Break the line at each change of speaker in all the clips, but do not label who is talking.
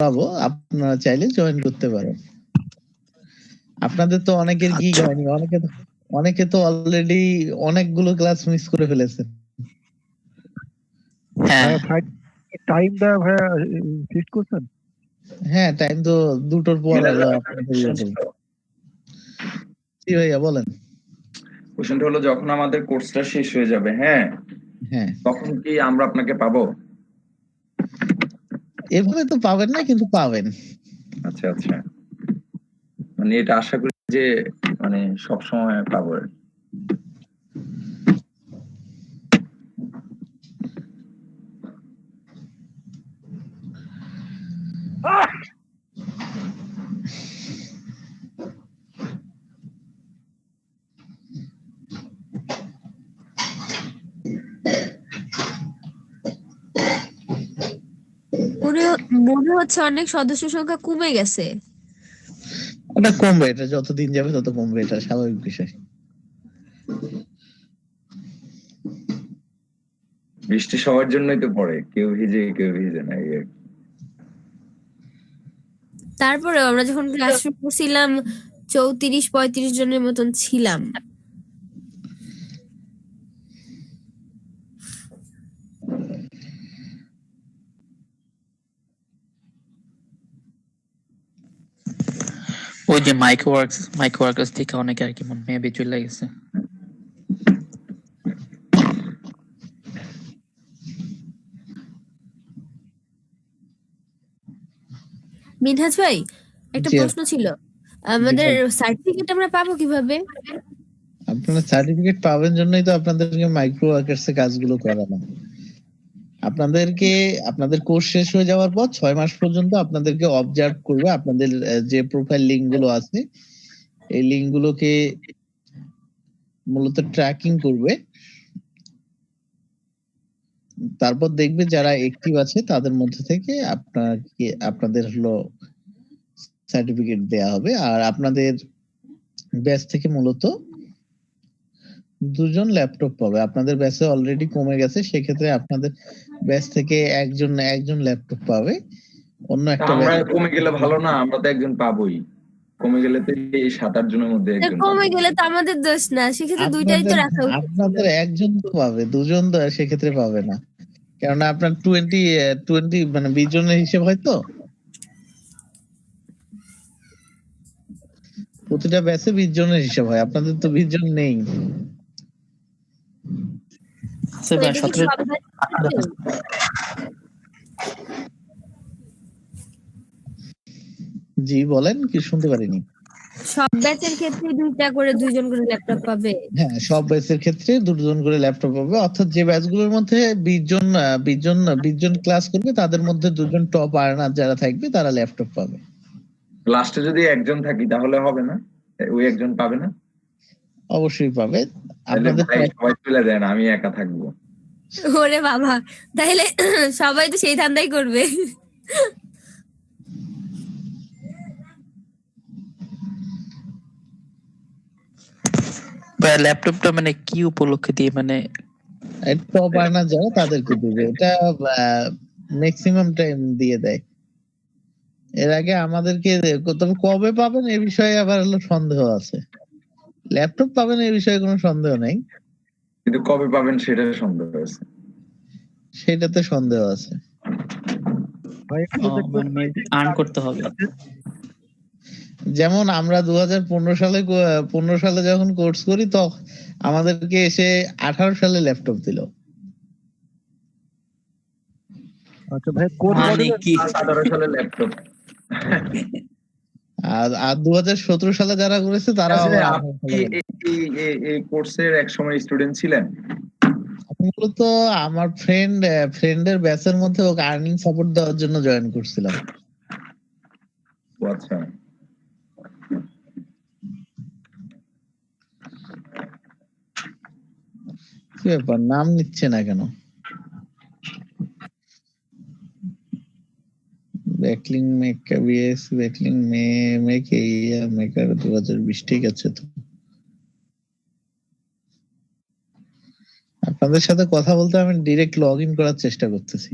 করাবো, আপনারা চাইলে জয়েন করতে পারেন। আপনাদের তো অনেকের গিগ হয়নি, অনেকে তো অলরেডি অনেকগুলো ক্লাস মিস করে ফেলেছেন।
হ্যাঁ, টাইমটা ভাইয়া ফিক্স করছেন?
হ্যাঁ, টাইম তো 2টোর পর হলো। জি ভাইয়া বলেন।
কোশ্চেনটা হলো, যখন আমাদের কোর্সটা শেষ হয়ে যাবে, হ্যাঁ, তখন কি আমরা আপনাকে পাবো?
এভাবে তো পাবেন না, কিন্তু পাবেন।
আচ্ছা আচ্ছা, মানে এটা আশা করি যে মানে সব সময় পাবো।
মনে হচ্ছে অনেক সদস্য সংখ্যা কমে গেছে।
ওটা কমবে, এটা যত দিন যাবে তত কমবে, এটা স্বাভাবিক বিষয়।
বৃষ্টি সবার জন্যই তো পড়ে, কেউ ভিজে কেউ ভিজে না।
তারপরে আমরা যখন ক্লাস শুরু করছিলাম 34-35 জনের মতন ছিলাম।
ওই যে মাইক্রোওয়ার্কস থেকে অনেকে আর কি মেবি চলে গেছে।
মিনহাজ ভাই, একটা প্রশ্ন ছিল, আমাদের সার্টিফিকেট আমরা পাবো কিভাবে?
আপনারা সার্টিফিকেট পাবেন জন্যই তো আপনাদেরকে মাইক্রোওয়ার্কস এর কাজগুলো করানো। আপনাদের কোর্স শেষ হয়ে যাওয়ার পর 6 মাস পর্যন্ত আপনাদেরকে অবজার্ভ করবে। আপনাদের যে প্রোফাইল লিংক গুলো আছে, এই লিংক গুলোকে মূলত ট্র্যাকিং করবে। তারপর দেখবে যারা অ্যাক্টিভ আছে তাদের মধ্যে থেকে আপনাদের হলো সার্টিফিকেট দেয়া হবে। আর আপনাদের ব্যাচ থেকে মূলত 2 জন ল্যাপটপ পাবে। আপনাদের ব্যাচে অলরেডি কমে গেছে, সেক্ষেত্রে আপনাদের ব্যাচ থেকে একজন ল্যাপটপ পাবে। অন্য একটা
আমরা কমে গেলে ভালো না? আমরা তো একজন পাবোই। কমে গেলে তো এই 7-8 জনের মধ্যে একজন
কমে গেলে তো আমাদের দোষ না, সেক্ষেত্রে দুইটাই তো রাখা উচিত।
আপনাদের একজন তো পাবে, 2 জন তো সেক্ষেত্রে পাবে না, কারণ আপনার 20 মানে 20 জনের হিসেব হয় তো। প্রতিটা ব্যাচে 20 জনের হিসাব হয়, আপনাদের তো 20 জন নেই। জি বলেন, কি শুনতে পারিনি।
সব ব্যাচের ক্ষেত্রে 2টা করে 2 জন করে ল্যাপটপ পাবে?
হ্যাঁ, সব ব্যাচের ক্ষেত্রে 2 জন করে ল্যাপটপ পাবে। অর্থাৎ যে ব্যাচগুলোর মধ্যে 20 জন ক্লাস করবে, তাদের মধ্যে 2 জন টপ আর্নার যারা থাকবে তারা ল্যাপটপ পাবে।
লাস্টে যদি একজন থাকি তাহলে হবে না? ওই একজন পাবে না?
অবশ্যই পাবে।
আপনাদের সবাই চলে যায় না, আমি একা থাকবো।
ওরে বাবা, তাহলে সবাই তো সেই ধান্দাই করবে।
ল্যাপটপটা মানে কি উপলক্ষে দিয়ে, মানে
টপ আর্নার যারা তাদেরকে দিবে, এটা ম্যাক্সিমাম টাইম দিয়ে দেয়। এর আগে আমাদেরকে, তবে কবে পাবেন এই বিষয়ে আবার হলো সন্দেহ আছে। ল্যাপটপ পাবেন এই বিষয়ে কোনো সন্দেহ নেই,
কিন্তু কবে পাবেন সেটা সন্দেহ আছে।
সেটাতে সন্দেহ আছে।
আর্ন করতে হবে।
যেমন আমরা 2015 সালে যখন কোর্স করি, তখন আমাদেরকে এসে 18 সালে ল্যাপটপ দিল।
আচ্ছা ভাই, কোন মডেল?
18 সালে ল্যাপটপ।
আর 2017 সালে যারা করেছে তারা
এই কোর্সের এক সময় স্টুডেন্ট ছিলেন?
মূলত আমার ফ্রেন্ডের ব্যাচের মধ্যে ওকে আর্নিং সাপোর্ট দেওয়ার জন্য জয়েন করছিলাম।
আচ্ছা,
কি ব্যাপার, নাম নিচ্ছে না কেন? ব্যাকলিং মেকাবিএস ব্যাকলিং মেক এরিয়া মেকার 2020, ঠিক আছে। তো আপনাদের সাথে কথা বলতে আমি ডিরেক্ট লগ ইন করার চেষ্টা করতেছি।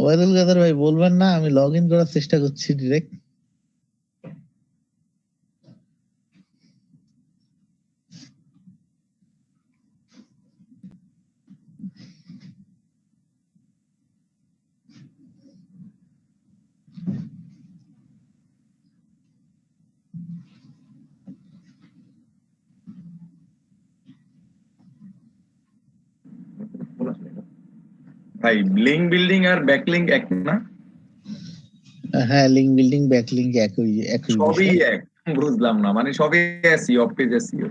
ওয়াইদুল কাদের ভাই বলবেন না, আমি লগ ইন করার চেষ্টা করছি ডিরেক্ট।
ভাই লিঙ্ক বিল্ডিং আর ব্যাকলিঙ্ক এক না?
হ্যাঁ, লিঙ্ক বিল্ডিং ব্যাকলিঙ্ক একই
সবই
বিষয়।
এক, বুঝলাম না, মানে সবই এসইও, অফ পেজ এসইও।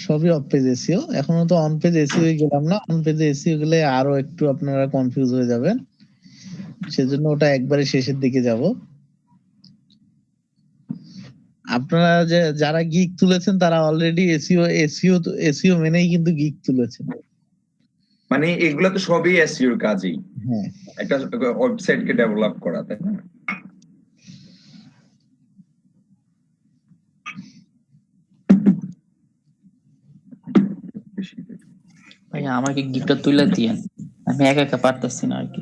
সবই অফ পেজ এসইও। এখনো তো অন পেজ এসইও গেলাম না। অন পেজ এসইও গেলে আরো একটু আপনারা কনফিউজ হয়ে যাবেন, সেজন্য ওটা একবারে শেষের দিকে যাব। আপনারা যারা গিগ তুলেছেন তারা অলরেডি এসইও মেনেই কিন্তু গিগ তুলেছেন।
মানে এগুলো তো সবই এসইওর কাজই,
হ্যাঁ,
একটা ওয়েবসাইটকে ডেভেলপ করা, তাই না?
ভাইয়া আমাকে গিকটা তুলে দিয়েন, আমি একা একা পারতেছি না আর কি।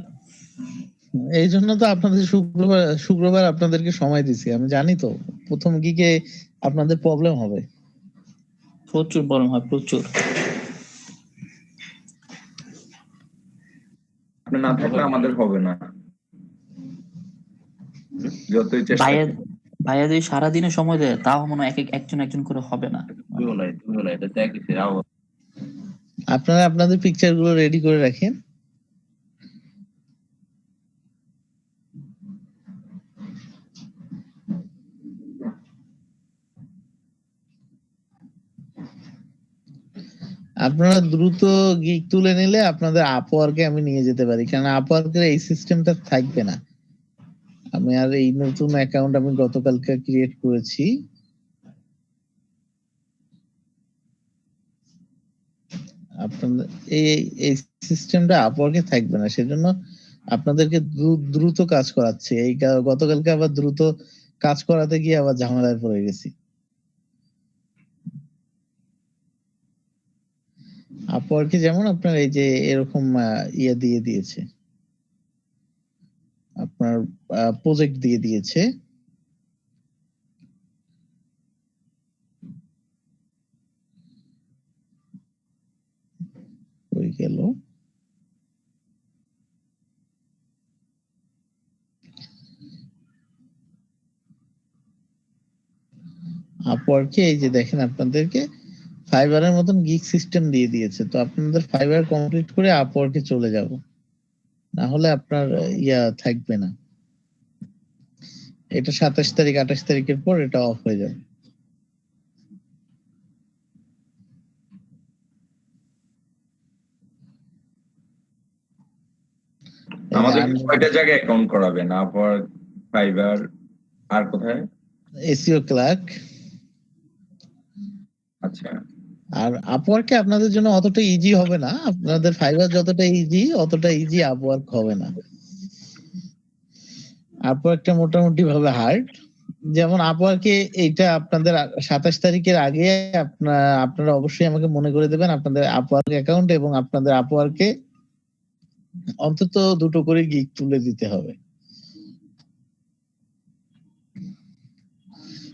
এই জন্য তো আপনাদের শুক্রবার আপনাদেরকে সময় দিছি। আমি জানি তো প্রথম গিগে আপনাদের প্রবলেম হবে।
প্রচুর প্রবলেম হয়, প্রচুর।
আপনি না থাকলে আমাদের হবে না, যতই চেষ্টা
ভাইয়া ভাইয়া যদি সারাদিনে সময় দেয় তাও মনে হয় একজন একজন করে হবে না।
আপনারা আপনাদের পিকচার গুলো রেডি করে রাখেন। আপনারা দ্রুত গিগ তুলে নিলে আপনাদের আপওয়ার্কে আমি নিয়ে যেতে পারি, কারণ আপওয়ার্কের এই সিস্টেমটা থাকবে না। আমি আর এই নতুন অ্যাকাউন্ট আমি গতকালকে ক্রিয়েট করেছি। আপনাদের এই সিস্টেমটা আপওয়ার্কে থাকবে না, সেজন্য আপনাদেরকে দ্রুত কাজ করাচ্ছে। এই গতকালকে আবার দ্রুত কাজ করাতে গিয়ে আবার ঝামেলায় পড়ে গেছি। আপওয়ার্কে যেমন আপনার এই যে এরকম ইয়ে দিয়ে দিয়েছে, আপনার প্রজেক্ট দিয়ে দিয়েছে। হয়ে গেল। আপওয়ার্কে এই যে দেখেন আপনাদেরকে ফাইবারের মতন গিগ সিস্টেম দিয়ে দিয়েছে। তো আপনাদের ফাইবার কমপ্লিট করে আপওয়ার্কে চলে যাব, না হলে আপনার ইয়া থাকবে না। এটা 27 তারিখ 28 তারিখের পর এটা অফ হয়ে যাবে।
আমাদের কয়টা জায়গায় অ্যাকাউন্ট করাবেন? আপওয়ার্ক, ফাইবার, আর কোথায়?
SEO clerk.
আচ্ছা,
আর আপওয়ার্কে আপনাদের জন্য অতটা ইজি হবে না। আপনাদের ফাইবার যতটা ইজি অতটা ইজি আপওয়ার্ক হবে না। আপওয়ার্কটা মোটামুটি ভাবে হার্ড। যেমন আপওয়ার্কে এইটা আপনাদের 27 তারিখের আগে আপনারা অবশ্যই আমাকে মনে করে দেবেন আপনাদের আপওয়ার্ক অ্যাকাউন্ট, এবং আপনাদের আপওয়ার্কে অন্তত 2টো করে গিগ তুলে দিতে হবে।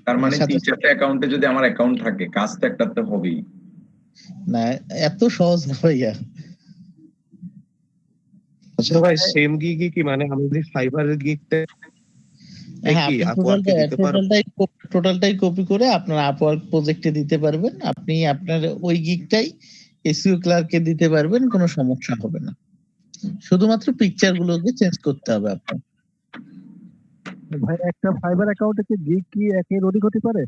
তার মানে 3-4টা অ্যাকাউন্টে যদি আমার অ্যাকাউন্ট থাকে, কাজ তো একটাতে হবেই
না। এত সহজ না ভাইয়া।
আচ্ছা ভাই, সেম গিগই কি, মানে আমি যদি ফাইবারের গিগটা
টোটালটাই কপি করে আপনার আপওয়ার্ক প্রজেক্টে দিতে পারবেন। আপনি আপনার ওই গিগটাই এসইও ক্লার্কে দিতে পারবেন, কোনো সমস্যা হবে না। শুধুমাত্র পিকচার গুলোকে চেঞ্জ করতে হবে আপনার।
ভাই একটা ফাইবার অ্যাকাউন্টে কি গিগ কি একের অধিক হতে পারে?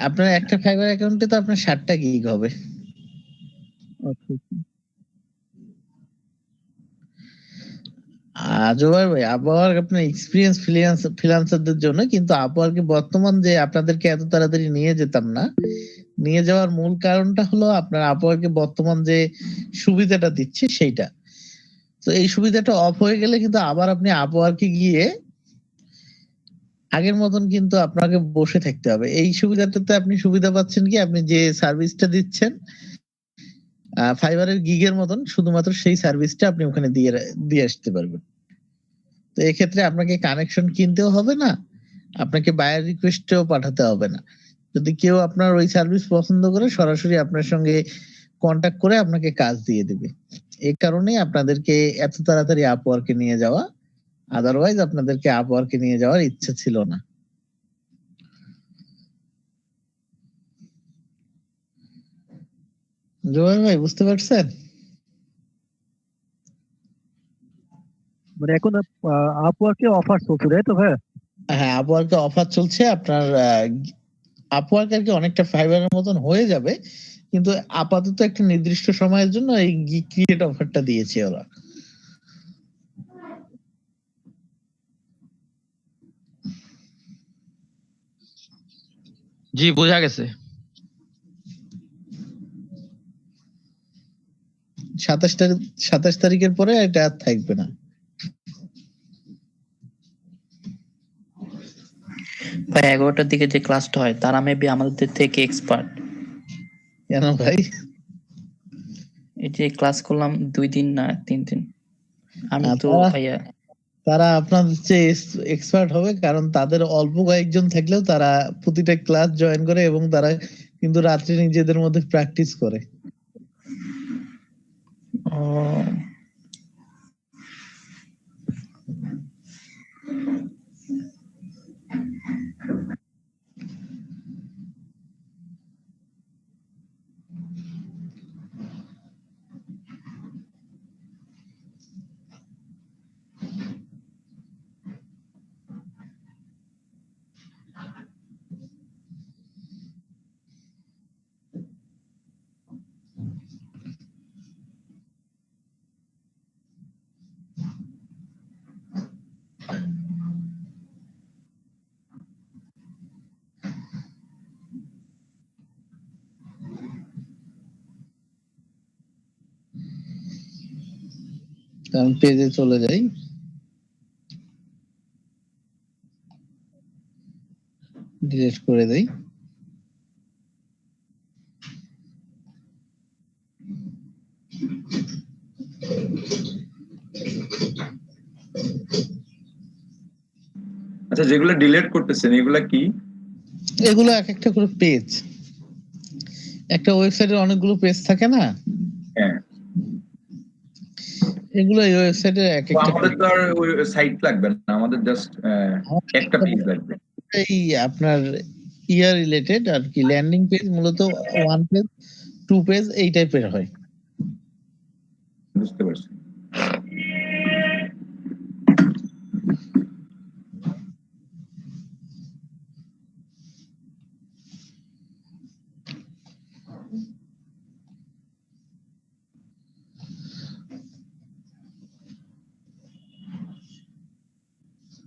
আপনার একটা ফাইবার অ্যাকাউন্টে তো আপনার 60টা গিগ হবে।
আচ্ছা,
জোবাইর ভাই, আপওয়ার্ক আপনার এক্সপিরিয়েন্স ফ্রিল্যান্সারদের জন্য, কিন্তু আপওয়ার্কে বর্তমান যে আপনাদেরকে এত তাড়াতাড়ি নিয়ে যেতাম না, নিয়ে যাওয়ার মূল কারণটা হলো আপনার আপওয়ার্কে বর্তমান যে সুবিধাটা দিচ্ছে সেইটা। তো এই সুবিধাটা অফ হয়ে গেলে কিন্তু আবার আপনি আপওয়ার্কে গিয়ে আগের মতন কিন্তু আপনাকে বসে থাকতে হবে। এই সুবিধাটাতে আপনি সুবিধা পাচ্ছেন কি, আপনি যে সার্ভিসটা দিচ্ছেন ফাইবারের গিগের মতন, শুধুমাত্র সেই সার্ভিসটা আপনি ওখানে দিয়ে আসতে পারবেন। তো এক্ষেত্রে আপনাকে কানেকশন কিনতেও হবে না, আপনাকে বায়ার রিকোয়েস্টও পাঠাতে হবে না। যদি কেউ আপনার ওই সার্ভিস পছন্দ করে সরাসরি আপনার সঙ্গে কন্ট্যাক্ট করে আপনাকে কাজ দিয়ে দেবে। এই কারণে আপনাদেরকে এত তাড়াতাড়ি আপওয়ার্কে নিয়ে যাওয়া, আদারওয়াইজ আপনাদেরকে আপওয়ার্কে নিয়ে যাওয়ার ইচ্ছে ছিল না। জোয়ার ভাই বুঝতে পারছেন?
মানে এখন আপওয়ার্কে অফার চলছে তাই তো ভাই?
হ্যাঁ, আপওয়ার্কে অফার চলছে। আপনার আপওয়ার্ক আর কি অনেকটা ফাইবারের মতন হয়ে যাবে, কিন্তু আপাতত একটা নির্দিষ্ট সময়ের জন্য এই ক্রিয়েট অফারটা দিয়েছে ওরা।
জি বোঝা গেছে।
27 তারিখের পরে এটা আর থাকবে না।
ভাই 11টার দিকে যে ক্লাসটা হয় তারা মেবি আমাদের থেকে এক্সপার্ট।
কেন ভাই?
এই যে ক্লাস করলাম 2 দিন না 3 দিন, আমি তো ভাইয়া
তারা আপনাদের চেয়ে এক্সপার্ট হবে, কারণ তাদের অল্প কয়েকজন থাকলেও তারা প্রতিটা ক্লাস জয়েন করে এবং তারা কিন্তু রাত্রে নিজেদের মধ্যে প্র্যাকটিস করে। আমি পেজে চলে যাই, ডিলিট করে দেই।
আচ্ছা, যেগুলো ডিলিট করতেছেন এগুলা কি?
এগুলো এক একটা করে পেজ। একটা ওয়েবসাইটের অনেকগুলো পেজ থাকে না?
হ্যাঁ,
এগুলো এই ওয়েবসাইটে এক একটা।
আমাদের তো আর ওই সাইট লাগবে না, আমাদের জাস্ট একটা পেজ লাগবে।
এই আপনার ইয়ার রিলেটেড আর কি, ল্যান্ডিং পেজ মূলত 1 পেজ 2 পেজ এই টাইপের হয়।
বুঝতে পারছি।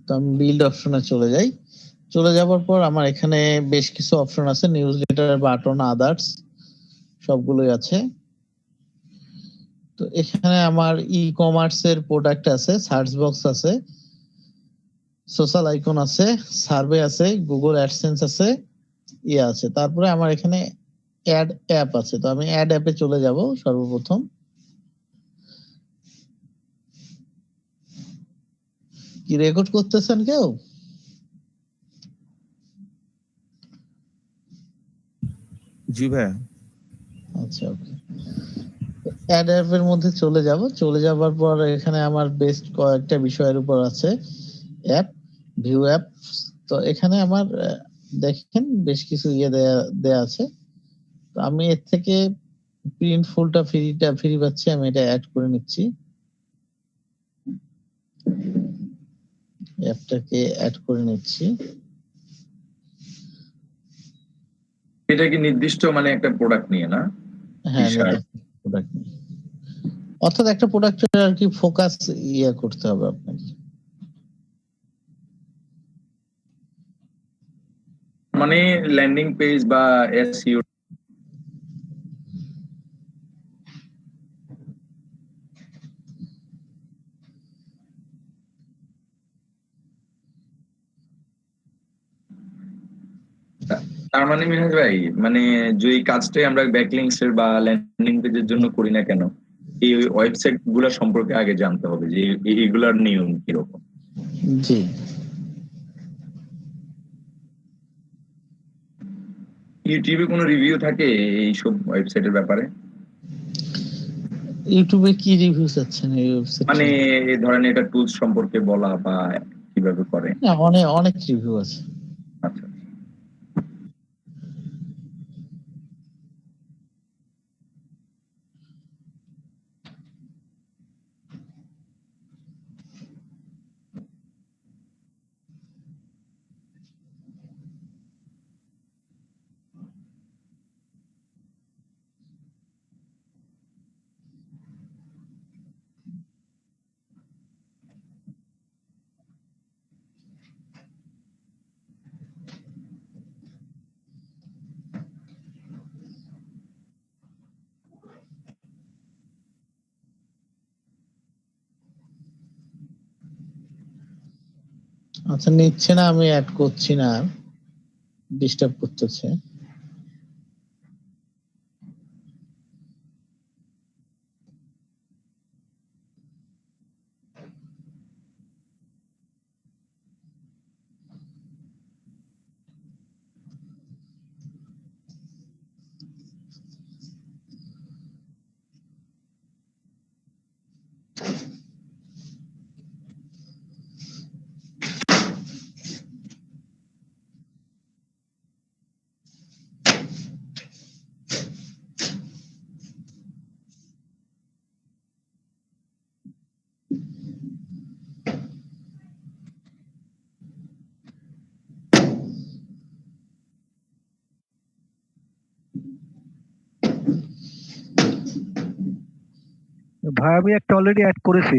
তো আমি বিল্ড অপশনে চলে যাই। চলে যাওয়ার পর আমার এখানে বেশ কিছু অপশন আছে, নিউজ লেটার, বাটন, আদার্স সবগুলোই আছে। তো এখানে আমার ই কমার্সের প্রোডাক্ট আছে, সার্চ বক্স আছে, সোশ্যাল আইকন আছে, সার্ভে আছে, গুগল অ্যাডসেন্স আছে, ইয়ে আছে। তারপরে আমার এখানে অ্যাড অ্যাপ আছে। তো আমি অ্যাড অ্যাপে চলে যাব সর্বপ্রথম। কি রেকর্ড করতেছেন কেউ?
জি ভাইয়া।
আচ্ছা, ওকে। অ্যাড অ্যাপের মধ্যে চলে যাব। চলে যাবার পর এখানে আমার বেস্ট কয়েকটা বিষয়ের উপর আছে অ্যাপ, ভিউ অ্যাপ। তো এখানে আমার দেখেন বেশ কিছু ইয়ে দেয়া আছে। তো আমি এর থেকে প্রিন্ট ফুলটা ফ্রি পাচ্ছি, আমি এটা অ্যাড করে নিচ্ছি। অ্যাপটাকে অ্যাড করে নিচ্ছি।
এটা কি নির্দিষ্ট মানে একটা প্রোডাক্ট নিয়ে না?
হ্যাঁ, প্রোডাক্ট নিয়ে, অর্থাৎ একটা প্রোডাক্টের আর কি ফোকাস ইয়ে করতে হবে আপনাকে।
মানে ল্যান্ডিং পেজ বা এসইও। তার মানে মিনহাজ ভাই, মানে যে কাজটাই আমরা ব্যাকলিংকস এর বা ল্যান্ডিং পেজের জন্য করি না কেন, এই ওয়েবসাইট গুলা সম্পর্কে আগে জানতে হবে যে এইগুলার নিয়ম কিরকম।
জি।
ইউটিউবে কোনো রিভিউ থাকে এই সব ওয়েবসাইটের ব্যাপারে?
ইউটিউবে কি রিভিউ চাচ্ছেন এই ওয়েবসাইটে?
মানে এই ধরেন এটা টুলস সম্পর্কে বলা বা কিভাবে করে?
না, অনেক রিভিউ আছে।
আচ্ছা।
আচ্ছা, নিচ্ছে না, আমি অ্যাড করছি না, ডিস্টার্ব করতেছে।
ভাই আমি একটা অলরেডি অ্যাড করেছি।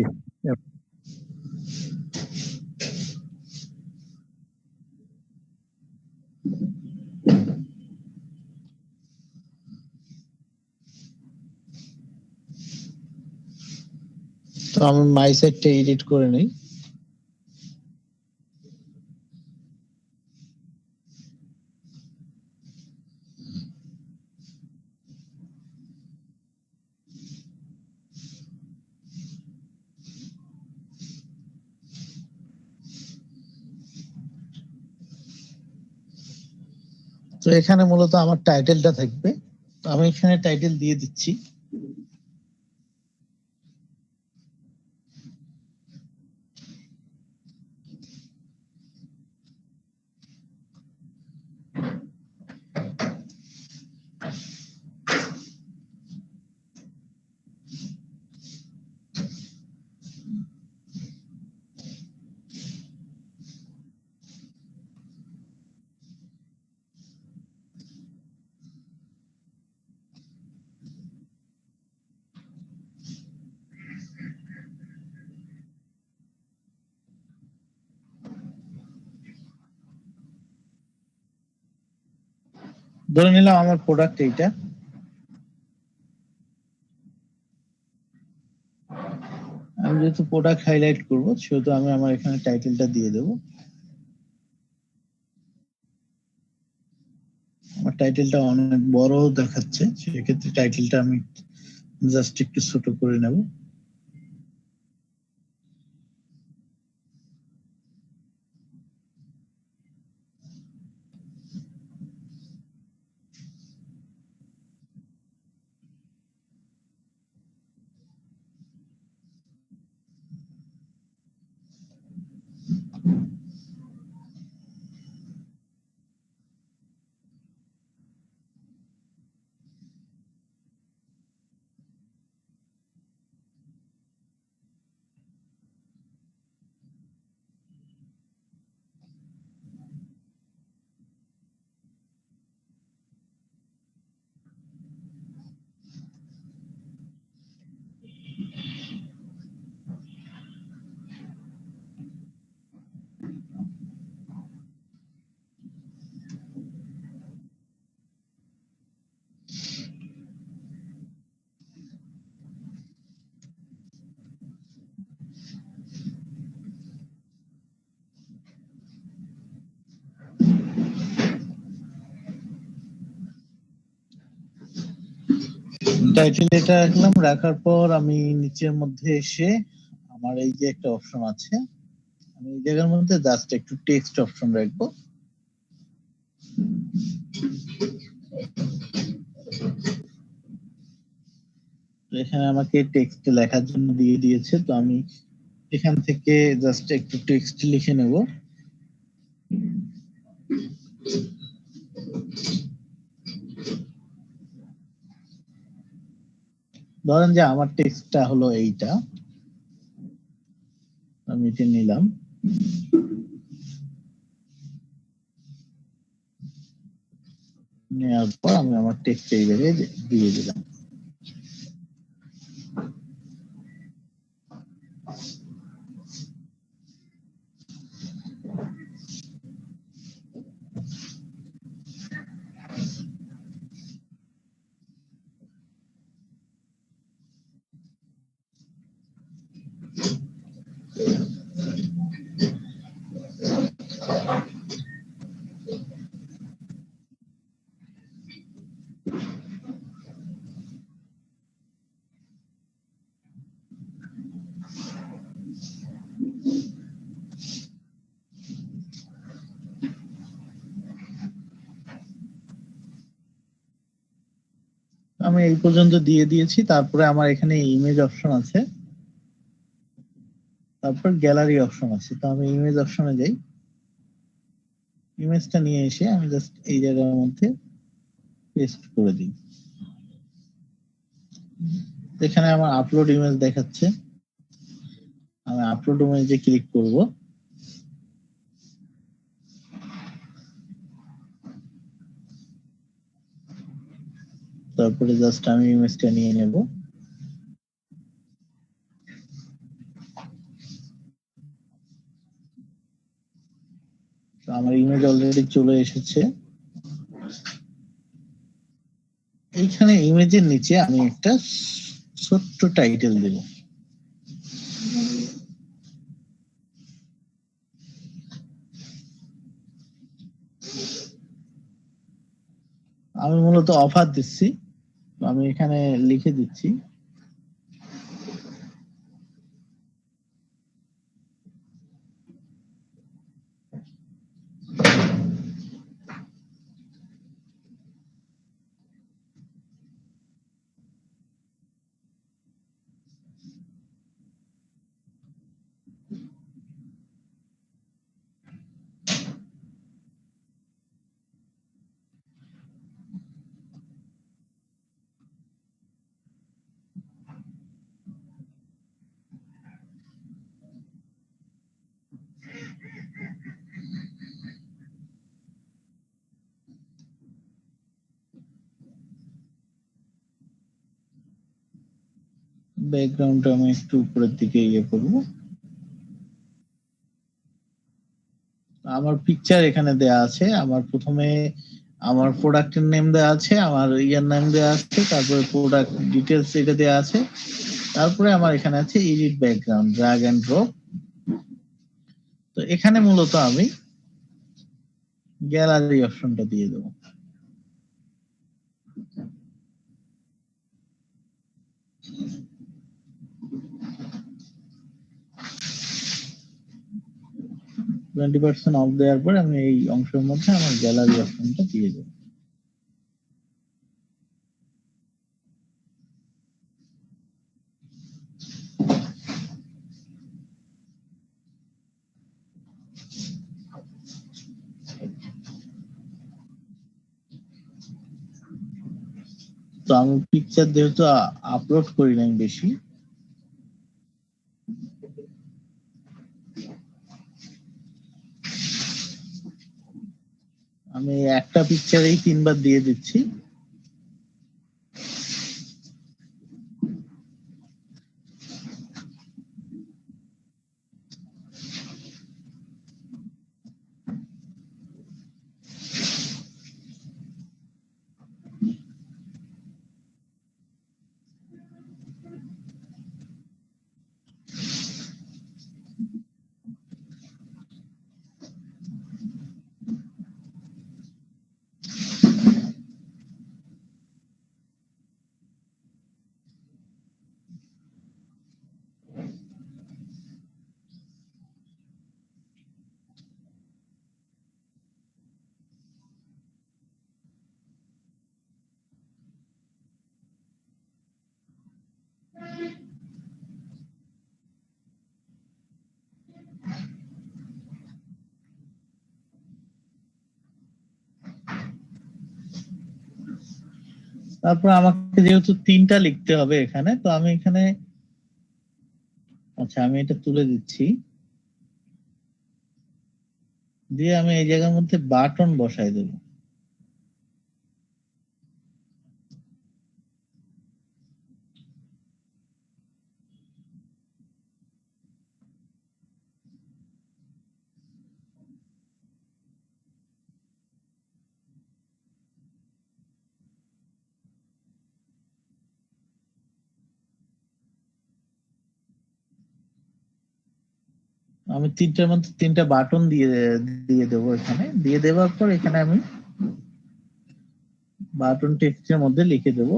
তো আমি মাই সাইটটা এডিট করে নেই। তো এখানে মূলত আমার টাইটেলটা থাকবে, তো আমি এখানে টাইটেল দিয়ে দিচ্ছি। ধরে নিলাম আমার প্রোডাক্ট এইটা। আমি যেহেতু প্রোডাক্ট হাইলাইট করব, সেহেতু আমি আমার এখানে টাইটেলটা দিয়ে দেব। আমার টাইটেলটা অনেক বড় দেখাচ্ছে, সেক্ষেত্রে টাইটেলটা আমি জাস্ট একটু ছোট করে নেব। টাইটেল এটা রাখলাম, রাখার পর আমি নিচের মধ্যে এসে আমার এই যে একটা অপশন আছে, আমি এই জায়গার মধ্যে জাস্ট একটু টেক্সট অপশন রাখবো। এখানে আমাকে টেক্সট লেখার জন্য দিয়ে দিয়েছে, তো আমি এখান থেকে জাস্ট একটু টেক্সট লিখে নেব। ধরেন যে আমার টেক্সটটা হলো এইটা, আমি এটা নিলাম। নেওয়ার পর আমি আমার টেক্সট এই জায়গায় দিয়ে দিলাম। আমি এই পর্যন্ত দিয়ে দিয়েছি। তারপরে আমার এখানে ইমেজ অপশন আছে, তারপর গ্যালারি অপশন আছে। তো আমি ইমেজ অপশনে যাই, ইমেজটা নিয়ে এসে আমি জাস্ট এই জায়গার মধ্যে পেস্ট করে দিই। এখানে আমার আপলোড ইমেজ দেখাচ্ছে, আমি আপলোড ইমেজে ক্লিক করব। তারপরে জাস্ট আমি ইমেজটা নিয়ে নেব। আমার ইমেজ অলরেডি চলে এসেছে। এইখানে ইমেজের নিচে আমি একটা ছোট্ট টাইটেল দেব। আমি মূলত অফার দিচ্ছি, আমি এখানে লিখে দিচ্ছি ব্যাকগ্রাউন্ডটা আমি একটু উপরের দিকে ইয়ে করব। আমার পিকচার এখানে দেয়া আছে। আমার প্রথমে আমার প্রোডাক্টের নেম দেয়া আছে, আমার ইয়ার নাম দেয়া আছে, তারপরে প্রোডাক্ট ডিটেলস এটা দেয়া আছে, তারপরে আমার এখানে আছে edit background, drag and drop. তো এখানে মূলত আমি গ্যালারি অপশনটা দিয়ে দেবো। %20 অফ দেওয়ার পর আমি এই অংশের মধ্যে আমার গ্যালারি অপশনটা দিয়ে দেব। তো আমি পিকচার যেহেতু আপলোড করি নাই বেশি, আমি একটা পিকচারেই 3বার দিয়ে দিচ্ছি। তারপর আমাকে যেহেতু 3টা লিখতে হবে এখানে, তো আমি এখানে আচ্ছা আমি এটা তুলে দিচ্ছি, দিয়ে আমি এই জায়গার মধ্যে বাটন বসাই দেব। আমি 3টার মধ্যে 3টা বাটন দিয়ে দেবো এখানে, দিয়ে দেওয়ার পর এখানে আমি বাটন টেক্সটের মধ্যে লিখে দেব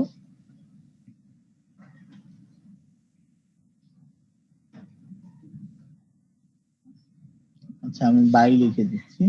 আচ্ছা আমি বাই লিখে দিচ্ছি।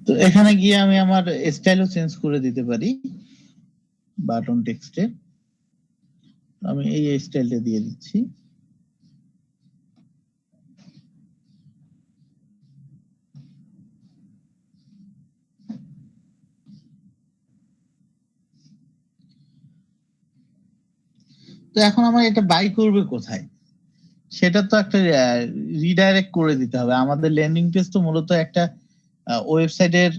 তো এখানে গিয়ে আমি আমার স্টাইলও চেঞ্জ করে দিতে পারি বাটন টেক্সটে। আমি এই স্টাইলটা দিয়ে দিচ্ছি। তো এখন আমার এটা বাই করবে কোথায়, সেটা তো একটা রিডাইরেক্ট করে দিতে হবে। আমাদের ল্যান্ডিং পেজ তো মূলত একটা ওয়েবসাইটের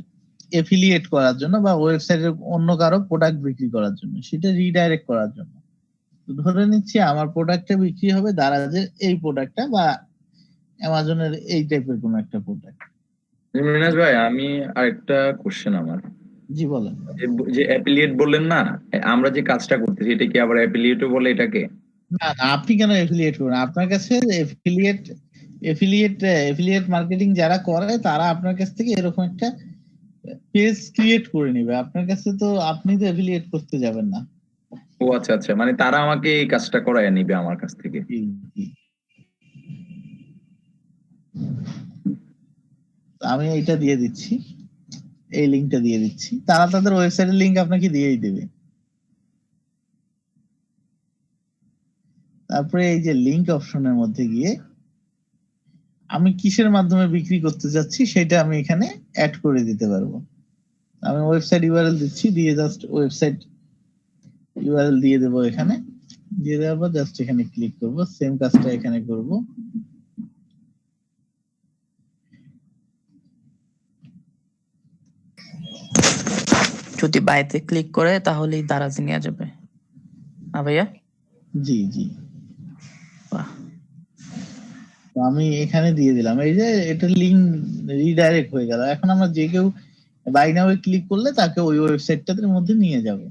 এফিলিয়েট করার জন্য বা ওয়েবসাইটের অন্য কারো প্রোডাক্ট বিক্রি করার জন্য, সেটা রিডাইরেক্ট করার জন্য। ধরে নিচ্ছি আমার প্রোডাক্টটা বিক্রি হবে দারাজের এই প্রোডাক্টটা বা অ্যামাজনের এই টাইপের কোন একটা প্রোডাক্ট।
মিনাজ ভাই, আমি আরেকটা কোশ্চেন আমার।
জি বলেন।
যে অ্যাফিলিয়েট বললেন না, আমরা যে কাজটা করতেছি এটা কি আবার অ্যাফিলিয়েটও বলে এটাকে?
না না, আপনি কেন এফিলিয়েট করবেন? আপনার কাছে এফিলিয়েট মার্কেটিং যারা করে তারা আপনার কাছ থেকে এরকম একটা পেজ ক্রিয়েট করে নেবে আপনার কাছে, তো আপনি তো এফিলিয়েট করতে যাবেন না।
ও আচ্ছা আচ্ছা, মানে তারা আমাকে এই কাজটা করায় নিবে আমার কাছ থেকে।
আমি এইটা দিয়ে দিচ্ছি, এই লিংকটা দিয়ে দিচ্ছি, তারা তাদের ওয়েবসাইটের লিংক আপনাকে দিয়েই দেবে। তারপরে এই যে লিংক অপশনের মধ্যে গিয়ে আমি কিসের মাধ্যমে বিক্রি করতে যাচ্ছি সেটা আমি এখানে অ্যাড করে দিতে পারবো। আমি ওয়েবসাইট ইউআরএল দিচ্ছি, দিয়ে জাস্ট ওয়েবসাইট ইউআরএল দিয়ে দেবো এখানে, দিয়ে দেওয়ার পর জাস্ট এখানে ক্লিক করব, সেম কাজটা এখানে করব।
যদি বাইতে ক্লিক করে তাহলেই দারাজে নিয়ে যাবে না ভাইয়া?
জি জি, আমি এখানে দিয়ে দিলাম, এই যে এটা লিংক রিডাইরেক্ট হয়ে গেল। এখন আমরা যে কেউ বাই নাও ক্লিক করলে তাকে ওই ওয়েবসাইটটার মধ্যে নিয়ে যাবে।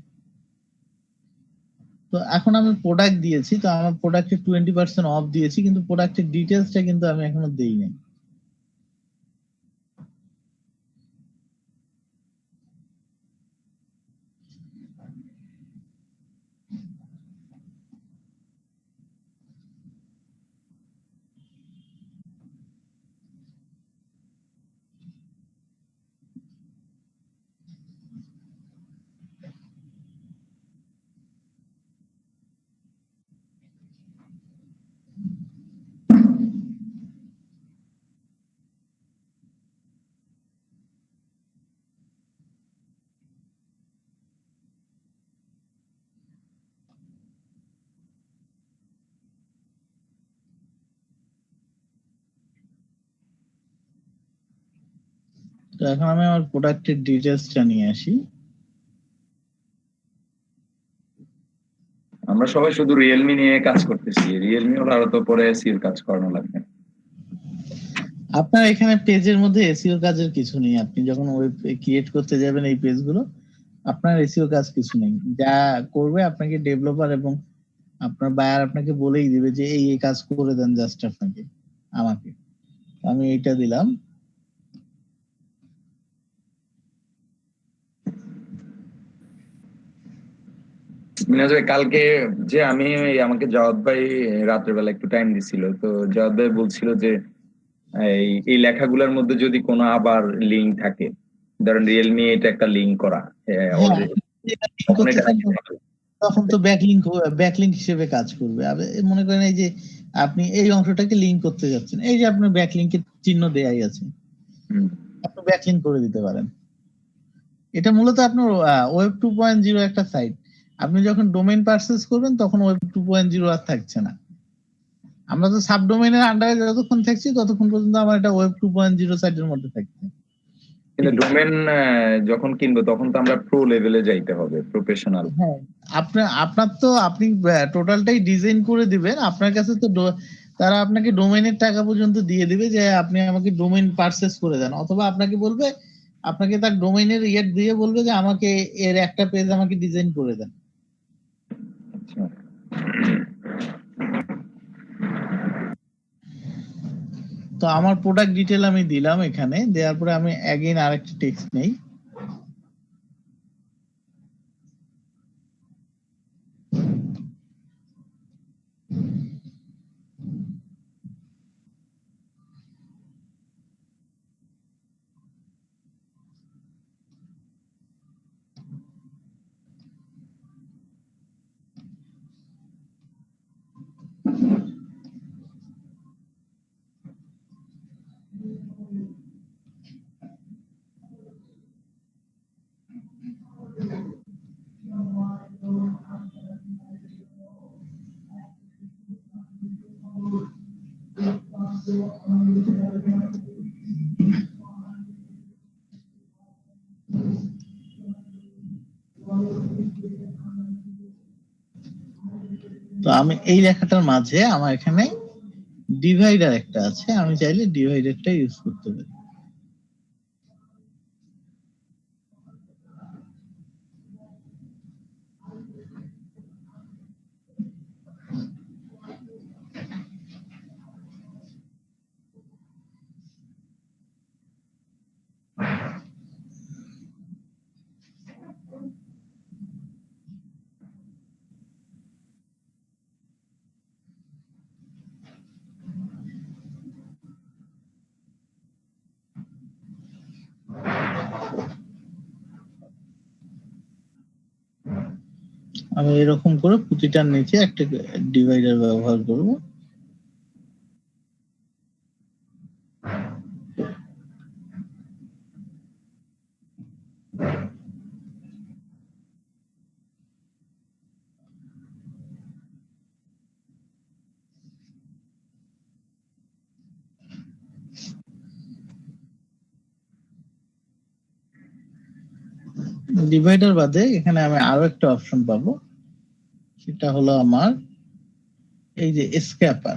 তো এখন আমি প্রোডাক্ট দিয়েছি, তো আমার প্রোডাক্টে 20% অফ দিয়েছি, কিন্তু প্রোডাক্টের ডিটেলসটা কিন্তু আমি এখনো দেই নাই। তো এখন আমি আমার প্রোডাক্টের ডিটেলসটা নিয়ে আসি।
আমরা সবাই শুধু রিয়েলমি নিয়ে কাজ করতেছি, রিয়েলমি হলো আরো তো পরে এসইও কাজ করানো লাগবে।
আপনার এখানে পেজের মধ্যে এসইও কাজের কিছু নেই। আপনি যখন ওয়েব ক্রিয়েট করতে যাবেন এই পেজগুলো, আপনার এসইও কাজ কিছু নেই। যা করবে আপনাকে ডেভেলপার এবং আপনার বায়ার আপনাকে বলেই দিবে যে এই কাজ করে দেন জাস্ট আপনাকে। আমাকে। আমি এইটা দিলাম।
মিনাজ ভাই, কালকে যে আমাকে জাওয়াদ ভাই রাতের বেলা একটু টাইম দিছিল, তো জাওয়াদ ভাই বলছিল যে এই লেখাগুলোর মধ্যে যদি কোনো আবার লিঙ্ক থাকে, ধরেন রিয়েলমি এটা একটা লিঙ্ক করা অলরেডি, তখন এটা
তখন তো ব্যাকলিংক হিসেবে কাজ করবে। মনে করেন এই যে আপনি এই অংশটাকে লিঙ্ক করতে যাচ্ছেন, এই যে আপনার ব্যাকলিংকের চিহ্ন দেয়াই আছে, আপনি ব্যাকলিংক করে দিতে পারেন। এটা মূলত আপনার ওয়েব 2.0 একটা সাইট। আপনি যখন ডোমেইন পারচেজ করবেন তখন ওয়েব 2.0 আর থাকছে না। আমরা তো সাবডোমেইনের আন্ডারে যতক্ষণ থাকছি ততক্ষণ পর্যন্ত আমার এটা ওয়েব 2.0 সাইটের মধ্যে থাকছে।
কিন্তু ডোমেন যখন কিনবো তখন তো আমরা প্রো লেভেলে যাইতে হবে, প্রফেশনাল।
হ্যাঁ, আপনার তো আপনি টোটালটাই ডিজাইন করে দিবেন, আপনার কাছে তো তারা আপনাকে ডোমেইনের টাকা পর্যন্ত দিয়ে দিবে যে আপনি আমাকে ডোমেইন পারচেজ করে দেন, অথবা আপনাকে বলবে, আপনাকে তার ডোমেইনের ইয়েট দিয়ে বলবে যে আমাকে এর একটা পেজ আমাকে ডিজাইন করে দেন। তো আমার প্রোডাক্ট ডিটেল আমি দিলাম এখানে, দেওয়ার পরে আমি অ্যাগেইন আরেকটা টেক্সট নেই। তো আমি এই লেখাটার মাঝে আমার এখানে ডিভাইডার একটা আছে, আমি চাইলে ডিভাইডারটা ইউজ করতে পারি। আমি এরকম করে প্রতিটার নিচে একটা ডিভাইডার ব্যবহার করব। ডিভাইডার বাদে এখানে আমি আরো একটা অপশন পাবো, সেটা হলো আমার এই যে স্ক্যাপার।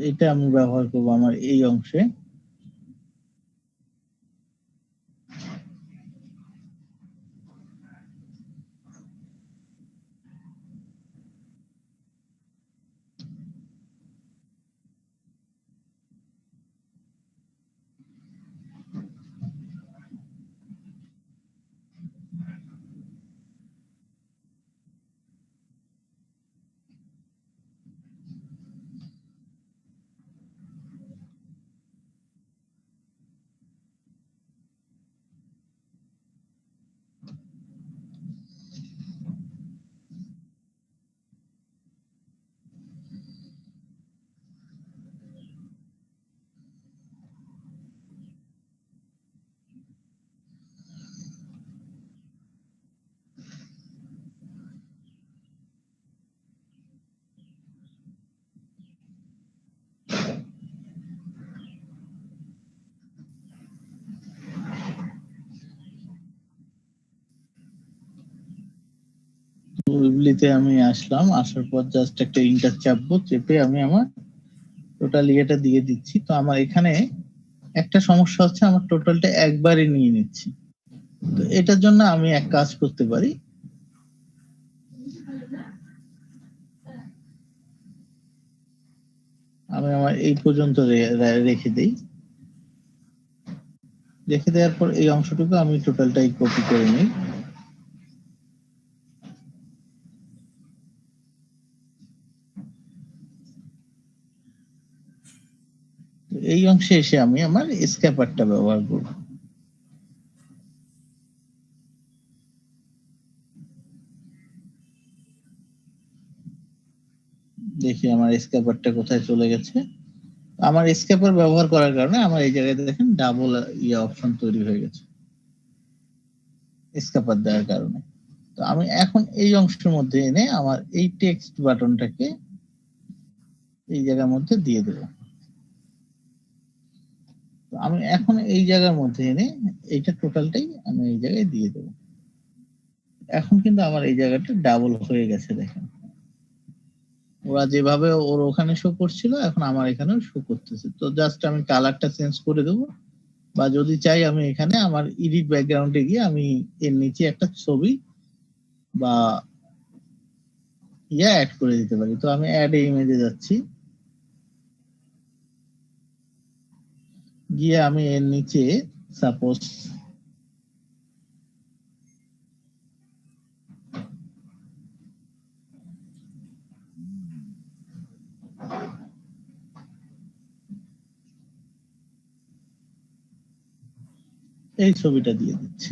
এটা আমি ব্যবহার করব আমার এই অংশে। উইবলিতে আমি আসলাম, আসার পর জাস্ট একটা ইন্টার চাপবো, চেপে আমি আমার টোটাল ইয়েটা দিয়ে দিচ্ছি। তো আমার এখানে একটা সমস্যা হচ্ছে, আমার টোটালটা একবারে নিয়ে নিচ্ছি, তো এটার জন্য আমি এক কাজ করতে পারি, আমি আমার এই পর্যন্ত রেখে দিই। রেখে দেওয়ার পর এই অংশটুকু আমি টোটালটাই কপি করে নিই। এই অংশে এসে আমি আমার স্ক্যাপারটা ব্যবহার করব। দেখি আমার স্ক্যাপারটা কোথায় চলে গেছে। আমার স্ক্যাপার ব্যবহার করার কারণে আমার এই জায়গায় দেখেন ডাবল অপশন তৈরি হয়ে গেছে স্ক্যাপার দেওয়ার কারণে। তো আমি এখন এই অংশের মধ্যে এনে আমার এই টেক্সট বাটনটাকে এই জায়গার মধ্যে দিয়ে দেব। তো আমি এখন এই জায়গার মধ্যে এনে এইটা টোটালটাই আমি এই জায়গায় দিয়ে দেব। এখন কিন্তু আমার এই জায়গাটা ডাবল হয়ে গেছে দেখেন। ওরা যেভাবে ওর ওখানে শো করছিল এখন আমার এখানেও শো করতেছে। তো জাস্ট আমি কালারটা চেঞ্জ করে দেব, বা যদি চাই আমি এখানে আমার এডিট ব্যাকগ্রাউন্ডে গিয়ে আমি এর নিচে একটা ছবি বা অ্যাড করে দিতে পারি। তো আমি অ্যাড ইমেজে যাচ্ছি, গিয়ে আমি এর নিচে সাপোজ এই ছবিটা দিয়ে দিচ্ছি।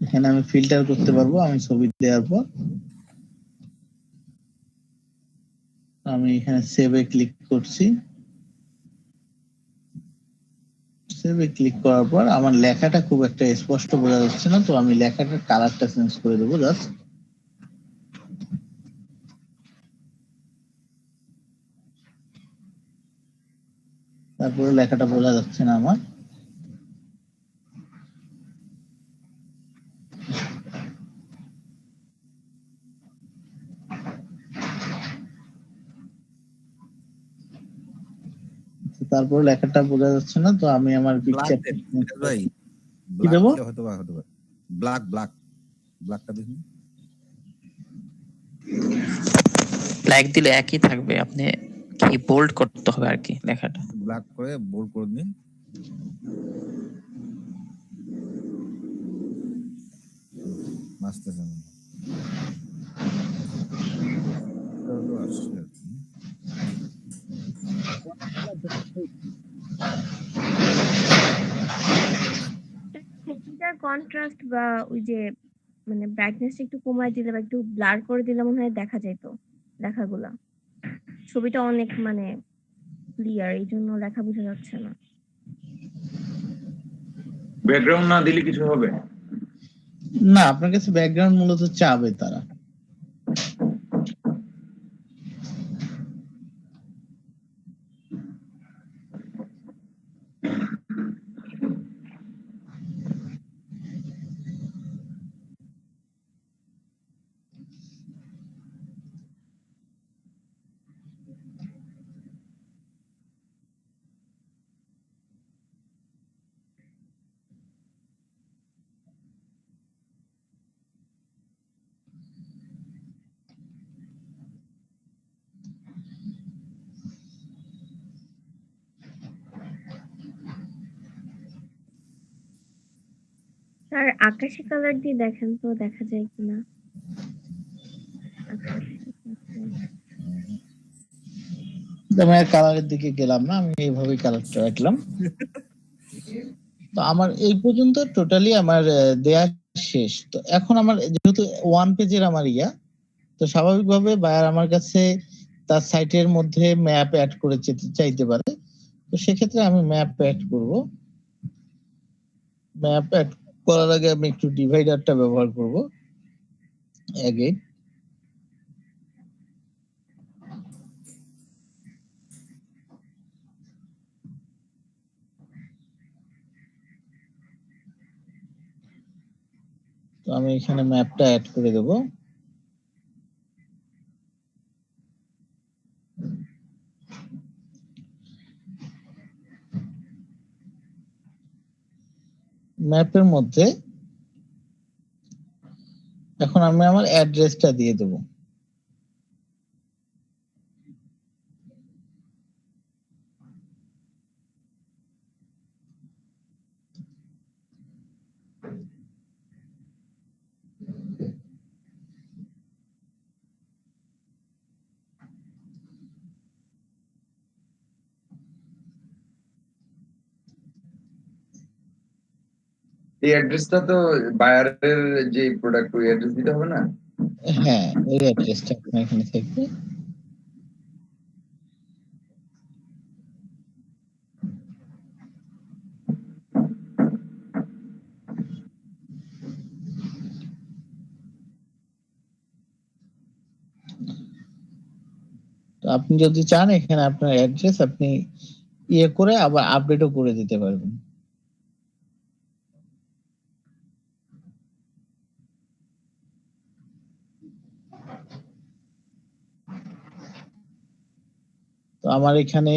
এখানে আমি ফিল্টার করতে পারবো। আমি ছবি দেওয়ার পর আমি এখানে সেভে ক্লিক করছি। সেভে ক্লিক করার পর আমার লেখাটা খুব একটা স্পষ্ট বোঝা যাচ্ছে না, তো আমি লেখাটার কালারটা চেঞ্জ করে দেবো জাস্ট। তারপরে লেখাটা বোঝা যাচ্ছে না আমার। তারপর লেখাটা বোঝা যাচ্ছে না, তো আমি আমার পিকচার
ভাই
কি দেবো?
হতে পারে ব্ল্যাক ব্ল্যাকটা দেখুন।
ব্ল্যাক দিলে একই থাকবে, আপনি কি বোল্ড করতে হবে আর কি লেখাটা।
ব্ল্যাক করে বোল্ড করে দিন। আসতেছে না।
এটার কন্ট্রাস্ট বা ওই যে মানে ব্রাইটনেস একটু কমায় দিলে বা একটু ব্লার করে দিলে মনে হয় দেখা যেত লেখাগুলা। ছবিটা অনেক মানে ক্লিয়ার, এই জন্য লেখা বোঝা যাচ্ছে না।
ব্যাকগ্রাউন্ড না দিলে কিছু হবে
না, আপনার কাছে ব্যাকগ্রাউন্ড মূলত চাবে তারা।
স্যার আকাশি কালার দিয়ে দেখেন তো দেখা যায় কিনা।
আমি কালারের দিকে গেলাম না, আমি এইভাবে কালারটা রাখলাম। তো আমার এই পর্যন্ত টোটালি আমার দেয়া শেষ। তো এখন আমার যেহেতু ওয়ান পেজের আমার তো স্বাভাবিকভাবে বায়ার আমার কাছে তার সাইটের মধ্যে ম্যাপ অ্যাড করে চাইতে পারে। তো সেক্ষেত্রে আমি ম্যাপ অ্যাড করব। ম্যাপ অ্যাড করার আগে আমি একটু ডিভাইডারটা ব্যবহার করব আগে। তো আমি এখানে ম্যাপটা অ্যাড করে দেব। ম্যাপের মধ্যে এখন আমি আমার অ্যাড্রেসটা দিয়ে দেব।
এই অ্যাড্রেসটা তো বায়ারের যে প্রোডাক্ট ওই অ্যাড্রেস দিতে হবে না?
হ্যাঁ, ওই অ্যাড্রেসটা আপনার এখানে থাকবে। তো আপনি যদি চান এখানে আপনার অ্যাড্রেস আপনি ইয়ে করে আবার আপডেটও করে দিতে পারবেন। তো আমার এখানে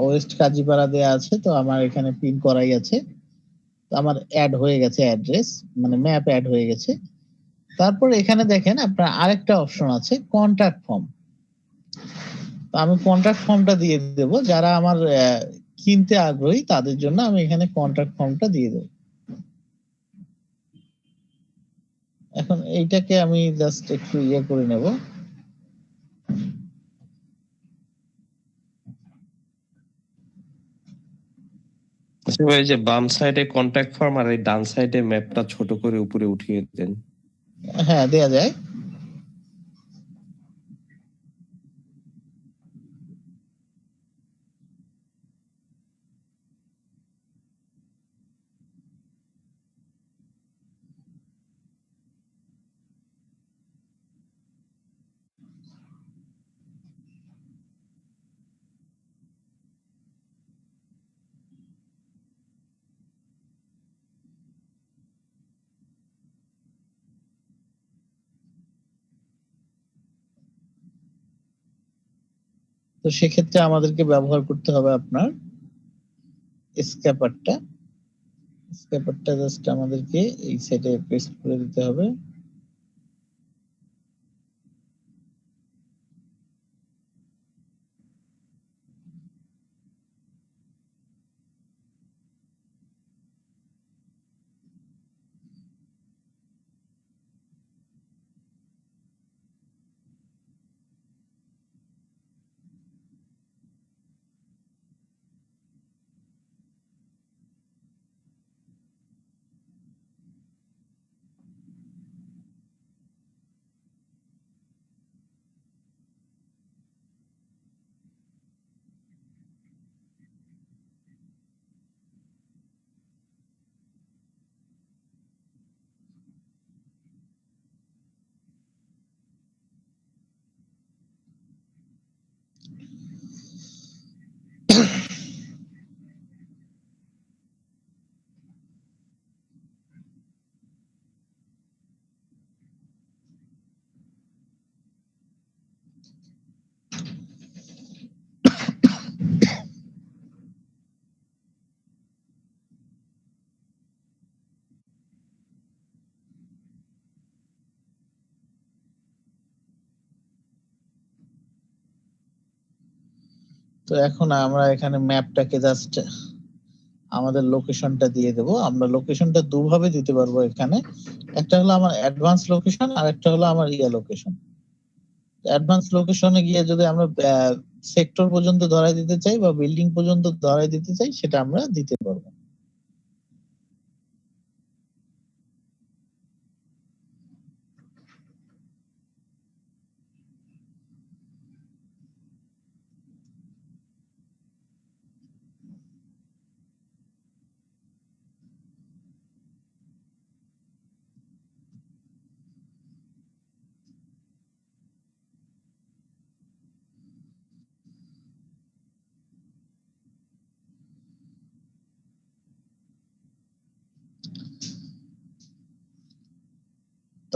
ওয়েস্ট কাজীপাড়া দেয়া আছে, তো আমার এখানে পিন করাই আছে। তো আমার অ্যাড হয়ে গেছে অ্যাড্রেস, মানে ম্যাপ অ্যাড হয়ে গেছে। তারপর এখানে দেখেন আপনার আরেকটা অপশন আছে কন্ট্যাক্ট ফর্ম। তো আমি কন্ট্যাক্ট ফর্মটা দিয়ে দেব, যারা আমার কিনতে আগ্রহী তাদের জন্য আমি এখানে কন্ট্যাক্ট ফর্মটা দিয়ে দেব। এখন এইটাকে আমি জাস্ট একটু ইয়ে করে নেব।
আচ্ছা ভাই, যে বাম সাইডে কন্ট্যাক্ট ফর্ম আর এই ডান সাইডে ম্যাপটা ছোট করে উপরে উঠিয়ে দেন।
হ্যাঁ, দেয়া যায়। তো সেক্ষেত্রে আমাদেরকে ব্যবহার করতে হবে আপনার স্ক্যাপারটা। স্ক্যাপারটা জাস্ট আমাদেরকে এই সাইডে পেস্ট করে দিতে হবে। তো এখন আমরা এখানে ম্যাপটাকে জাস্ট আমাদের লোকেশনটা দিয়ে দেব। আমরা লোকেশনটা দুভাবে দিতে পারবো এখানে। একটা হলো আমার অ্যাডভান্স লোকেশন আর একটা হলো আমার ইয়া লোকেশন। অ্যাডভান্স লোকেশনে গিয়ে যদি আমরা সেক্টর পর্যন্ত ধরাই দিতে চাই বা বিল্ডিং পর্যন্ত ধরাই দিতে চাই সেটা আমরা দিতে পারবো।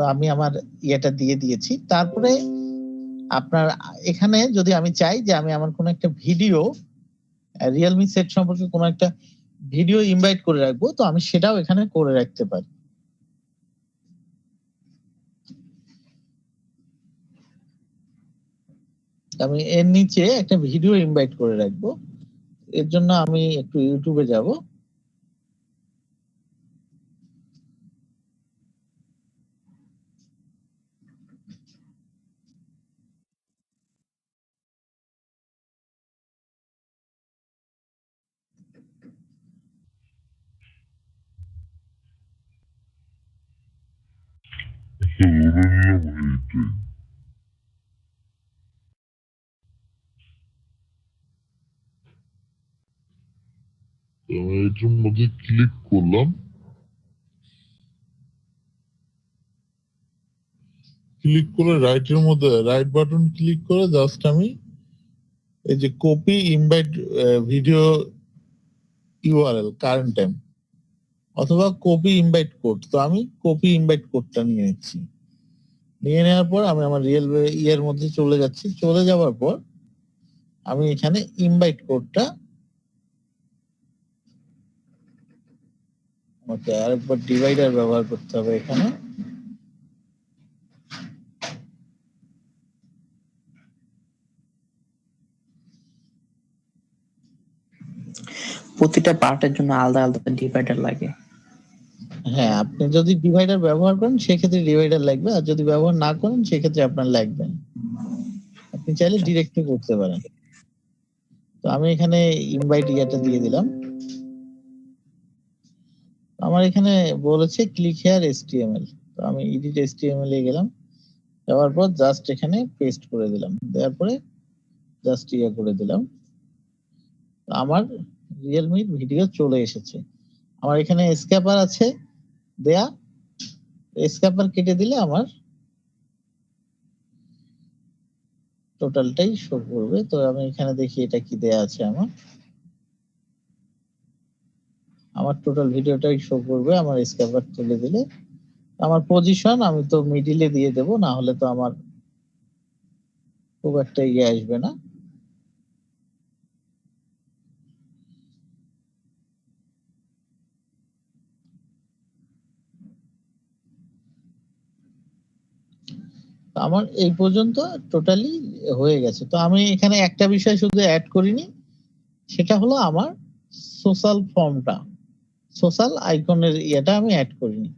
তো আমি আমার ইয়েটা দিয়ে দিয়েছি। তারপরে আপনার এখানে যদি আমি চাই যে আমি আমার কোনো একটা ভিডিও রিয়েলমি সেট সম্পর্কে কোনো একটা ভিডিও ইনভাইট করে রাখবো, তো আমি সেটাও এখানে করে রাখতে পারি। আমি এর নিচে একটা ভিডিও ইনভাইট করে রাখবো। এর জন্য আমি একটু ইউটিউবে যাব।
এটার মধ্যে ক্লিক করলাম, ক্লিক করে রাইটের মধ্যে রাইট বাটন ক্লিক করে জাস্ট আমি এই যে copy invite video URL current time অথবা কপি ইনভাইট কোড, তো আমি কপি ইনভাইট কোডটা নিয়ে নিচ্ছি। নিয়ে নেওয়ার পর আমি আমার রিয়েল ইয়ের মধ্যে চলে যাচ্ছি। চলে যাওয়ার পর আমি এখানে ইনভাইট কোডটা আমাকে আরেকবার ডিভাইডার ব্যবহার করতে হবে এখানে।
প্রতিটা পার্টের জন্য আলাদা আলাদা ডিভাইডার লাগে।
হ্যাঁ, আপনি যদি ডিভাইডার ব্যবহার করেন সেক্ষেত্রে ডিভাইডার লাগবে, আর যদি ব্যবহার না করেন সেক্ষেত্রে আপনার লাগবে না। আপনি চাইলে ডিরেক্টলি করতে পারেন। তো আমি এখানে ইনভাইট ইয়াটা দিয়ে দিলাম। আমার এখানে বলেছে ক্লিক হেয়ার এসটিএমএল, তো আমি এডিট এসটিএমএল এ গেলাম। যাওয়ার পর জাস্ট এখানে পেস্ট করে দিলাম, দেওয়ার পরে জাস্ট ইয়ে করে দিলাম। আমার রিয়েলমির ভিডিও চলে এসেছে। আমার এখানে স্ক্যাপার আছে দেয়া, স্ক্যাপার কেটে দিলে আমার টোটালটাই শো করবে। তো আমি এখানে দেখি এটা কি দেয়া আছে। আমার টোটাল ভিডিওটাই শো করবে আমার স্ক্যাপার তুলে দিলে। আমার পজিশন আমি তো মিডিলে দিয়ে দেব, না হলে তো আমার খুব একটা ইয়ে আসবে না। আমার এই পর্যন্ত টোটালি হয়ে গেছে। তো আমি এখানে একটা বিষয় শুধু অ্যাড করিনি, সেটা হলো আমার সোশ্যাল ফর্মটা, সোশ্যাল আইকনের ইয়েটা আমি অ্যাড করিনি।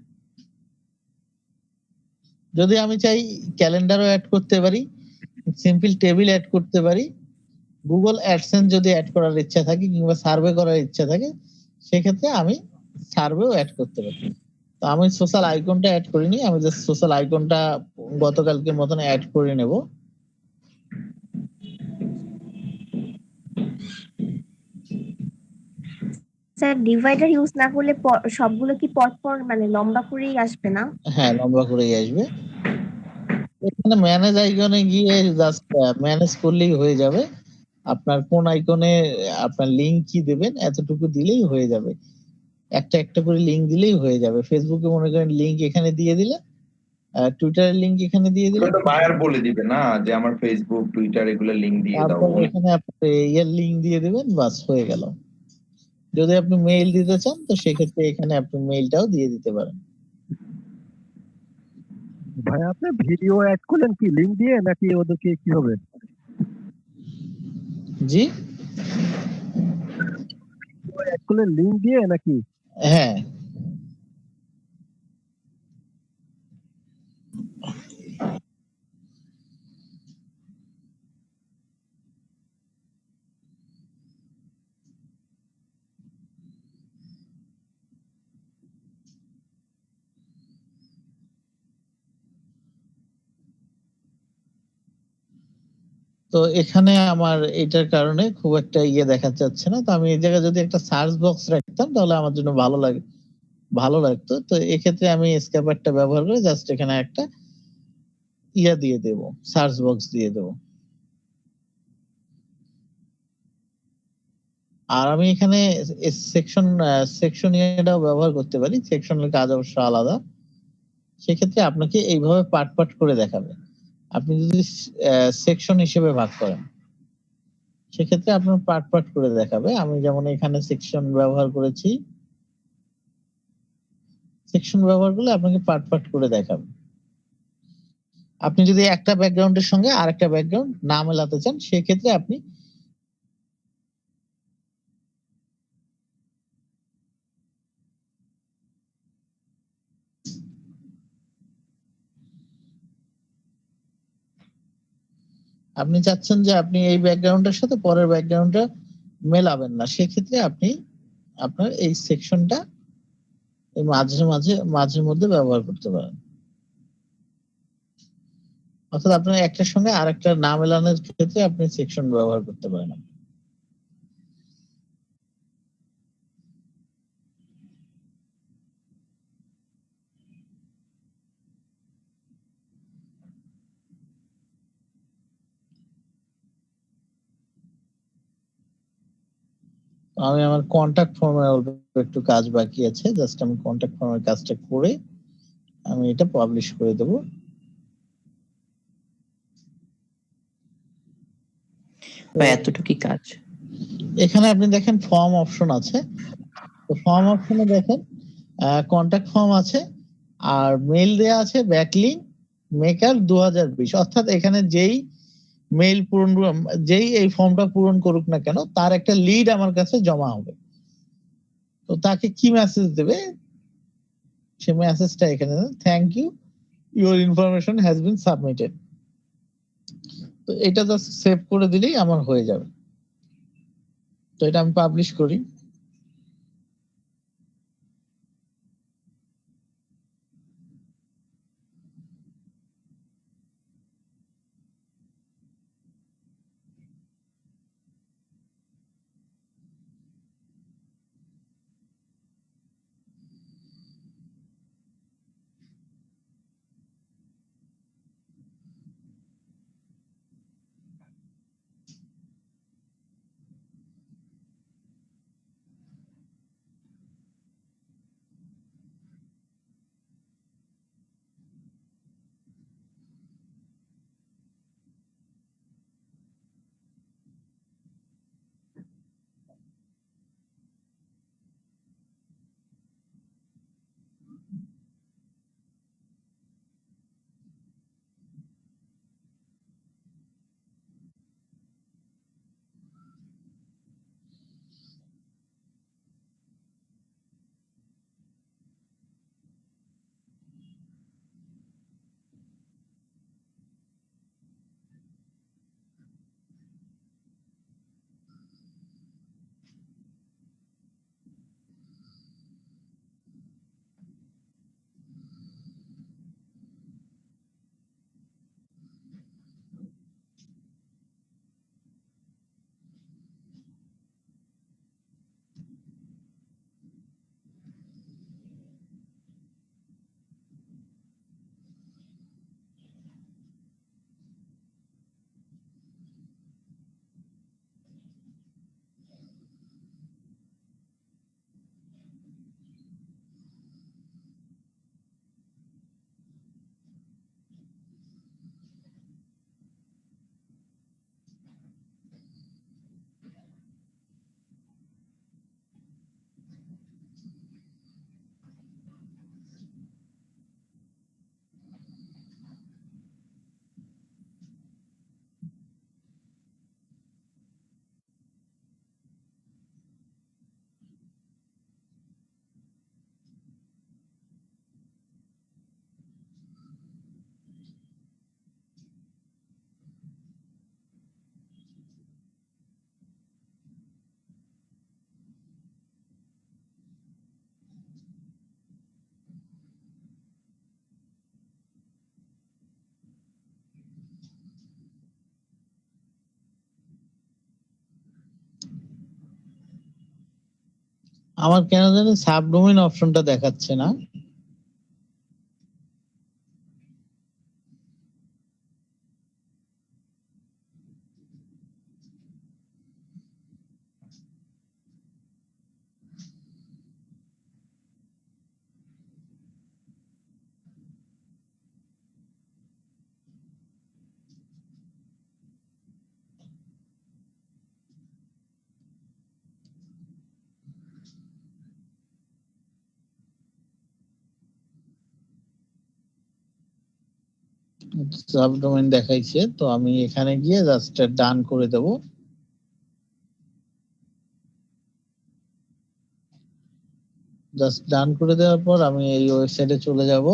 যদি আমি চাই ক্যালেন্ডারও অ্যাড করতে পারি, সিম্পল টেবিল অ্যাড করতে পারি, গুগল অ্যাডসেন্স যদি অ্যাড করার ইচ্ছা থাকে কিংবা সার্ভে করার ইচ্ছা থাকে সেক্ষেত্রে আমি সার্ভেও অ্যাড করতে পারি। তো আমি সোশ্যাল আইকনটা অ্যাড করিনি, আমি জাস্ট সোশ্যাল আইকনটা গতকালকের মতন অ্যাড করে নেব।
স্যার ডিভাইডার ইউজ না করলে সবগুলো কি পরপর মানে লম্বা করেই আসবে না?
হ্যাঁ, লম্বা করেই আসবে। এখানে ম্যানেজ আইকনে গিয়ে জাস্ট ম্যানেজ করলেই হয়ে যাবে। আপনার কোন আইকনে আপনার লিংক কি দেবেন এতটুকু দিলেই হয়ে যাবে। একটা একটা করে লিংক দিলেই হয়ে যাবে। ফেসবুকে মনে করেন লিংক এখানে দিয়ে দিলে, টুইটারের লিংক এখানে দিয়ে দিলে,
বায়ার বলে দিবে না যে আমার ফেসবুক টুইটার এগুলো লিংক দিয়ে দাও,
তারপর এখানে আপনি এর লিংক দিয়ে দিবেন, বাস হয়ে গেল। যদি আপনি মেইল দিতে চান তো সেক্ষেত্রে এখানে আপনি মেইলটাও দিয়ে দিতে পারেন।
ভাই আপনি ভিডিও অ্যাড করলেন কি লিংক দিয়ে নাকি ওদেরকে কি হবে?
জি,
অ্যাড করলেন লিংক দিয়ে নাকি?
হ্যাঁ। তো এখানে আমার এটার কারণে খুব একটা ইয়ে দেখা যাচ্ছে না। তো আমি এই জায়গায় যদি একটা সার্চ বক্স রাখতাম তাহলে আমার জন্য ভালো লাগতো। তো এক্ষেত্রে আমি স্ক্যাপারটা ব্যবহার করে জাস্ট এখানে একটা ইয়া দিয়ে দেব, সার্চ বক্স দিয়ে দেব। আর আমি এখানে সেকশন ইয়েটাও ব্যবহার করতে পারি। সেকশনের কাজ অবশ্য আলাদা, সেক্ষেত্রে আপনাকে এইভাবে পার্ট পার্ট করে দেখাবে। আপনি যদি সেকশন হিসেবে ভাগ করেন সেক্ষেত্রে আপনার পার্ট পার্ট করে দেখাবে। আমি যেমন এখানে সেকশন ব্যবহার করেছি, সেকশন ব্যবহার করলে আপনাকে পার্ট পার্ট করে দেখাবে। আপনি যদি একটা ব্যাকগ্রাউন্ডের সঙ্গে আরেকটা ব্যাকগ্রাউন্ড না মেলাতে চান সেক্ষেত্রে আপনি আপনি চাচ্ছেন যে আপনি এই ব্যাকগ্রাউন্ডের সাথে পরের ব্যাকগ্রাউন্ডটা মেলাবেন না, সেক্ষেত্রে আপনি আপনার এই সেকশনটা এই মাঝের মধ্যে ব্যবহার করতে পারেন। অর্থাৎ আপনার একটার সঙ্গে আরেকটা না মেলানোর ক্ষেত্রে আপনি সেকশন ব্যবহার করতে পারেন। আমি আমার কন্টাক্ট ফর্মে একটু কাজ বাকি আছে, জাস্ট আমি কন্টাক্ট ফর্মের কাজটা করে আমি এটা পাবলিশ করে দেব।
এতটুকুই কাজ।
এখানে আপনি দেখেন ফর্ম অপশন আছে, তো ফর্ম অপশনে দেখেন কন্টাক্ট ফর্ম আছে আর মেইল দেয়া আছে ব্যাকলিংক মেকার 2020, অর্থাৎ এখানে যেই মেইল পূরণ যেই এই ফর্মটা পূরণ করুক না কেন তার একটা লিড আমার কাছে জমা হবে। তো তাকে কি মেসেজ দেবে, সে মেসেজটা এখানে thank you your information has been submitted. তো এটা জাস্ট সেভ করে দিলেই আমার হয়ে যাবে। তো এটা আমি পাবলিশ করি। আমার কেন জানি সাবডোমেইন অপশনটা দেখাচ্ছে না। সাবডোমেইন দেখাইছে, তো আমি এখানে গিয়ে জাস্ট ডান করে দেব। জাস্ট ডান করে দেওয়ার পর আমি এই ওয়েবসাইটে চলে যাব।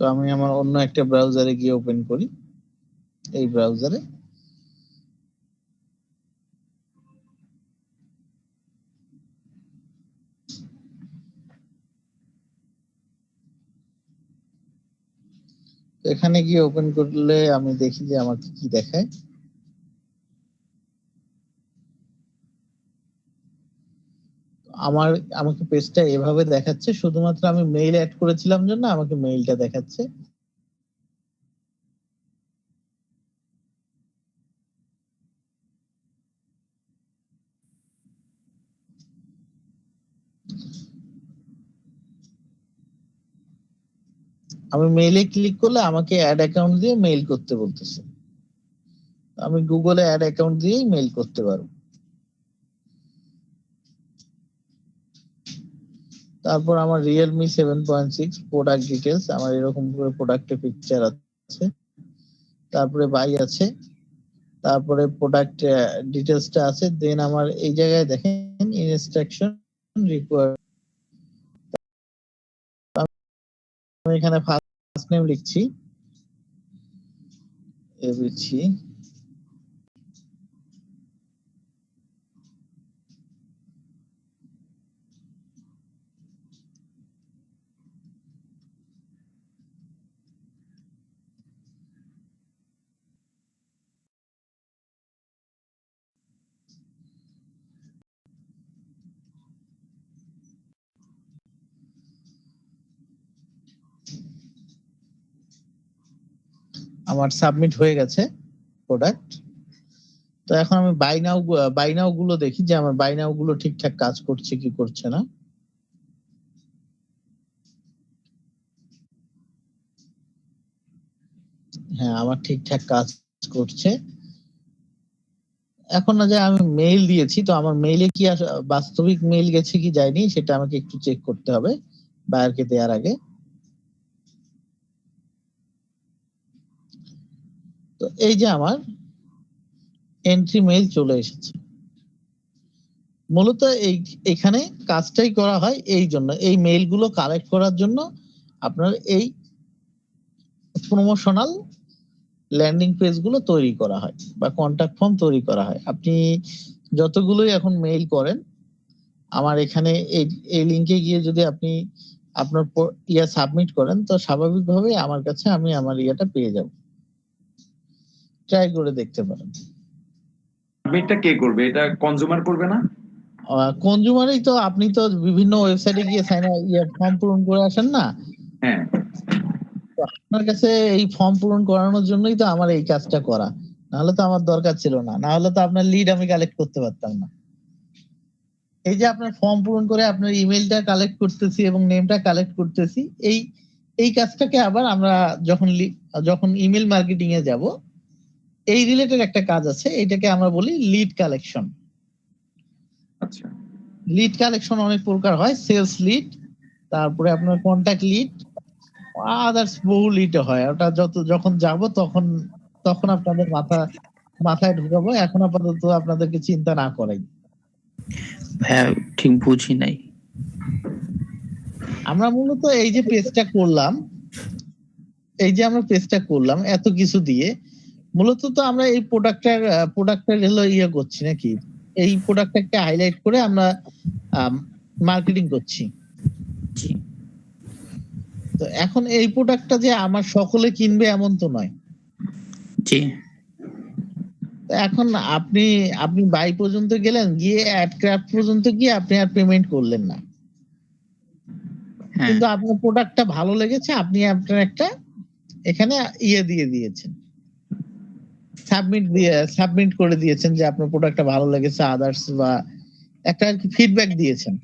তো আমি আমার অন্য একটা ব্রাউজারে গিয়ে ওপেন করি, এই ব্রাউজারে। এখানে গিয়ে ওপেন করলে আমি দেখি যে আমাকে কি দেখায়। আমাকে পেজটা এভাবে দেখাচ্ছে, শুধুমাত্র আমি মেইল অ্যাড করেছিলাম জন্য আমাকে মেইলটা দেখাচ্ছে। আমি মেইলে ক্লিক করলে আমাকে অ্যাড অ্যাকাউন্ট দিয়ে মেইল করতে বলতেছে। আমি গুগলে অ্যাড অ্যাকাউন্ট দিয়েই মেইল করতে পারবো। তারপর আমার রিয়েলমি 7.6 প্রোডাক্ট ডিটেলস, আমার এরকম করে প্রোডাক্টের পিকচার আছে, তারপরে বাই আছে, তারপরে প্রোডাক্ট ডিটেলসটা আছে। দেন আমার এই জায়গায় দেখেন ইনস্ট্রাকশন রিকোয়ার্ড, আমি এখানে ফার্স্ট নেম লিখছি এবিসি, আমার সাবমিট হয়ে গেছে প্রোডাক্ট। তো এখন আমি বাই নাও গুলো দেখি যে আমার বাই নাও গুলো ঠিকঠাক কাজ করছে কি করছে না। হ্যাঁ, আমার ঠিকঠাক কাজ করছে। এখন না যে আমি মেইল দিয়েছি, তো আমার মেইলে কি বাস্তবিক মেইল গেছে কি যায়নি সেটা আমাকে একটু চেক করতে হবে বায়ারকে দেওয়ার আগে। তো এই যে আমার এন্ট্রি মেইল চলে এসেছে। মূলত এখানে কাজটাই করা হয় এই জন্য, এই মেইল গুলো কালেক্ট করার জন্য আপনার এই প্রমোশনাল ল্যান্ডিং পেজ গুলো তৈরি করা হয় বা কন্টাক্ট ফর্ম তৈরি করা হয়। আপনি যতগুলোই এখন মেইল করেন, আমার এখানে এই লিংকে গিয়ে যদি আপনি আপনার সাবমিট করেন, তো স্বাভাবিকভাবেই আমার কাছে আমি আমার ইয়েটা পেয়ে যাব। ট্রাই করে দেখতে পারেন।
সাবমিটটা কে করবে? এটা কনজিউমার করবে না?
কনজিউমারই তো, আপনি তো বিভিন্ন ওয়েবসাইটে গিয়ে ফর্ম পূরণ করে আসেন না?
হ্যাঁ,
আপনার কাছে এই ফর্ম পূরণ করানোর জন্যই তো আমার এই কাজটা করা, নাহলে তো আমার দরকার ছিল না, না হলে তো আপনার লিড আমি কালেক্ট করতে পারতাম না। এই যে আপনার ফর্ম পূরণ করে আপনার ইমেলটা কালেক্ট করতেছি এবং নেমটা কালেক্ট করতেছি, এই কাজটাকে আবার আমরা যখন ইমেল মার্কেটিং এ যাব, এই রিলেটেড একটা কাজ আছে, এটাকে আমরা বলি লিড কালেকশন।
আচ্ছা,
লিড কালেকশন অনেক প্রকার হয়, সেলস লিড, তারপরে আপনার কন্টাক্ট লিড, আদার্স বহু লিড হয়। ওটা যখন যাব তখন আপনাদের মাথায় ঢুকাবো, এখন আপাতত আপনাদেরকে চিন্তা না করাই।
হ্যাঁ, ঠিক বুঝি নাই।
আমরা মূলত এই যে পেজটা করলাম, এত কিছু দিয়ে মূলত তো আমরা এই প্রোডাক্টটার হলো ইয়ে করছি নাকি, এই প্রোডাক্টটাকে হাইলাইট করে আমরা মার্কেটিং করছি। তো এখন এই প্রোডাক্টটা যে আমার সকলে কিনবে এমন তো নয়।
জি।
এখন আপনি বাই পর্যন্ত গেলেন, গিয়ে অ্যাড ক্রাফট পর্যন্ত গিয়ে আপনি আর পেমেন্ট করলেন না, কিন্তু আপনার প্রোডাক্টটা ভালো লেগেছে, আপনি আপনার একটা এখানে ইয়ে দিয়ে দিয়েছেন, সাবমিট করে দিয়েছেন যে আপনার প্রোডাক্টটা ভালো লেগেছে, আদার্স বা একটা ফিডব্যাক দিয়েছেন,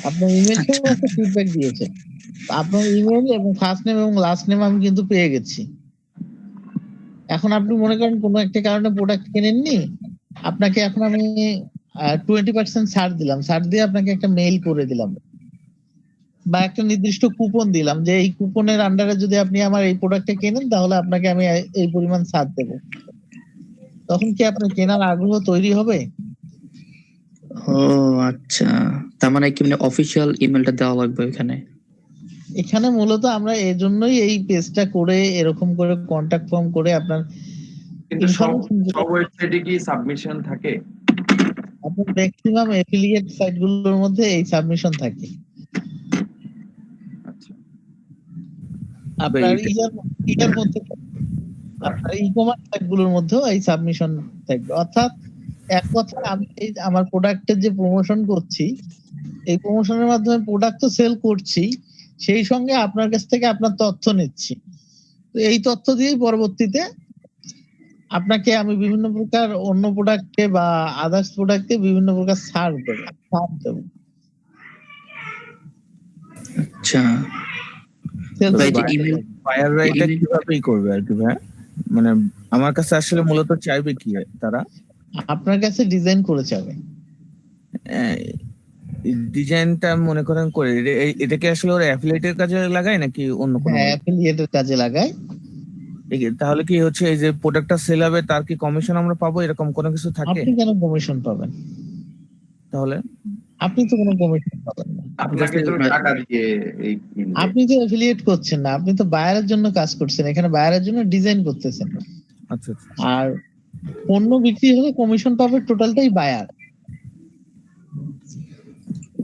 আপনার ইমেল সহ
আচ্ছা।
একটা ফিডব্যাক দিয়েছেন। আপনার ইমেল এবং ফার্স্ট নেম এবং লাস্ট নেম আমি কিন্তু পেয়ে গেছি। এখন আপনি মনে করেন কোনো একটা কারণে প্রোডাক্ট কেনেননি, আপনাকে এখন আমি 20% ছাড় দিলাম, ছাড় দিয়ে আপনাকে একটা মেইল করে দিলাম বা একটা নির্দিষ্ট কুপন দিলাম যে এই কুপনের আন্ডারে যদি আপনি আমার এই প্রোডাক্টটা কেনেন তাহলে আপনাকে আমি এই পরিমাণ ছাড় দেব। তখন কি আপনার কেনার আগ্রহ তৈরি হবে?
ও আচ্ছা, তার মানে কি মানে অফিসিয়াল ইমেলটা দেওয়া লাগবে এখানে?
এখানে মূলত আমরা এই জন্যই এই পেজটা করে এরকম করে কন্টাক্ট ফর্ম করে আপনার
কিন্তু সব
ইনফরমেশন
সব ওয়েবসাইটে কি সাবমিশন থাকে?
আপনার ম্যাক্সিমাম এফিলিয়েট সাইটগুলোর মধ্যে এই সাবমিশন থাকে।
আচ্ছা,
আপনার ইয়ার মধ্যে আপনার ই-কমার্স সাইটগুলোর মধ্যেও এই সাবমিশন থাকবে। অর্থাৎ এক কথা আমি আমার প্রোডাক্টের যে প্রমোশন করছি, এই প্রমোশনের মাধ্যমে প্রোডাক্ট তো সেল করছি, সেই সঙ্গে আপনার কাছ থেকে আপনার তথ্য নিচ্ছি। তো এই তথ্য দিয়েই পরবর্তীতে আপনাকে আমি বিভিন্ন প্রকার অন্য প্রোডাক্টে বা আদার্স প্রোডাক্টে বিভিন্ন প্রকার ছাড় দেবো।
আচ্ছা,
Sales
ভাই যে
করবো।
ইমেল
বায়াররা এটা
email-
কিভাবে করবে আর কি ভাই? মানে আমার কাছে আসলে মূলত চাইবে কি তারা?
আপনার কাছে ডিজাইন করে যাবে।
ডিজাইনটা মনে করেন করে এটাকে আসলে ওরা অ্যাফিলিয়েটের কাজে লাগায় নাকি অন্য কোনো?
হ্যাঁ, অ্যাফিলিয়েটের কাজে লাগায়।
তাহলে কি হচ্ছে এই যে প্রোডাক্টটা সেল হবে তার কি কমিশন আমরা পাবো, এরকম কোনো কিছু থাকে?
আপনি কেন কমিশন পাবেন?
তাহলে
আপনি তো কোনো কমিশন পাবেন না।
আপনাকে তো টাকা দিয়ে এই
আপনি তো অ্যাফিলিয়েট করছেন না, আপনি তো বায়ারের জন্য কাজ করছেন, এখানে বায়ারের জন্য ডিজাইন করতেছেন।
আচ্ছা আচ্ছা।
আর পণ্য বিক্রি হলে কমিশন পাবে টোটালটাই বায়ার।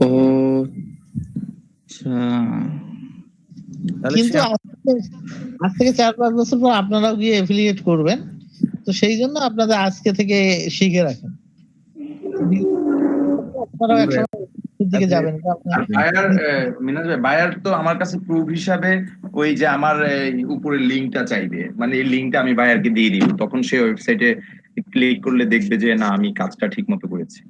ও আচ্ছা,
তাহলে
কিন্তু আজ থেকে 4-5 বছর পর আপনারাও গিয়ে অ্যাফিলিয়েট করবেন, তো সেই জন্য আপনাদের আজকে থেকে শিখে রাখেন। আপনারাও একসময় দিকে যাবেন।
বায়ার মিনাজ ভাই, বায়ার তো আমার কাছে প্রুফ হিসাবে ওই যে আমার উপরের লিংকটা চাইবে, মানে এই লিংকটা আমি বায়ারকে দিয়ে দিব, তখন সে ওয়েবসাইটে ক্লিক করলে দেখবে যে না আমি কাজটা ঠিক মতো করেছি।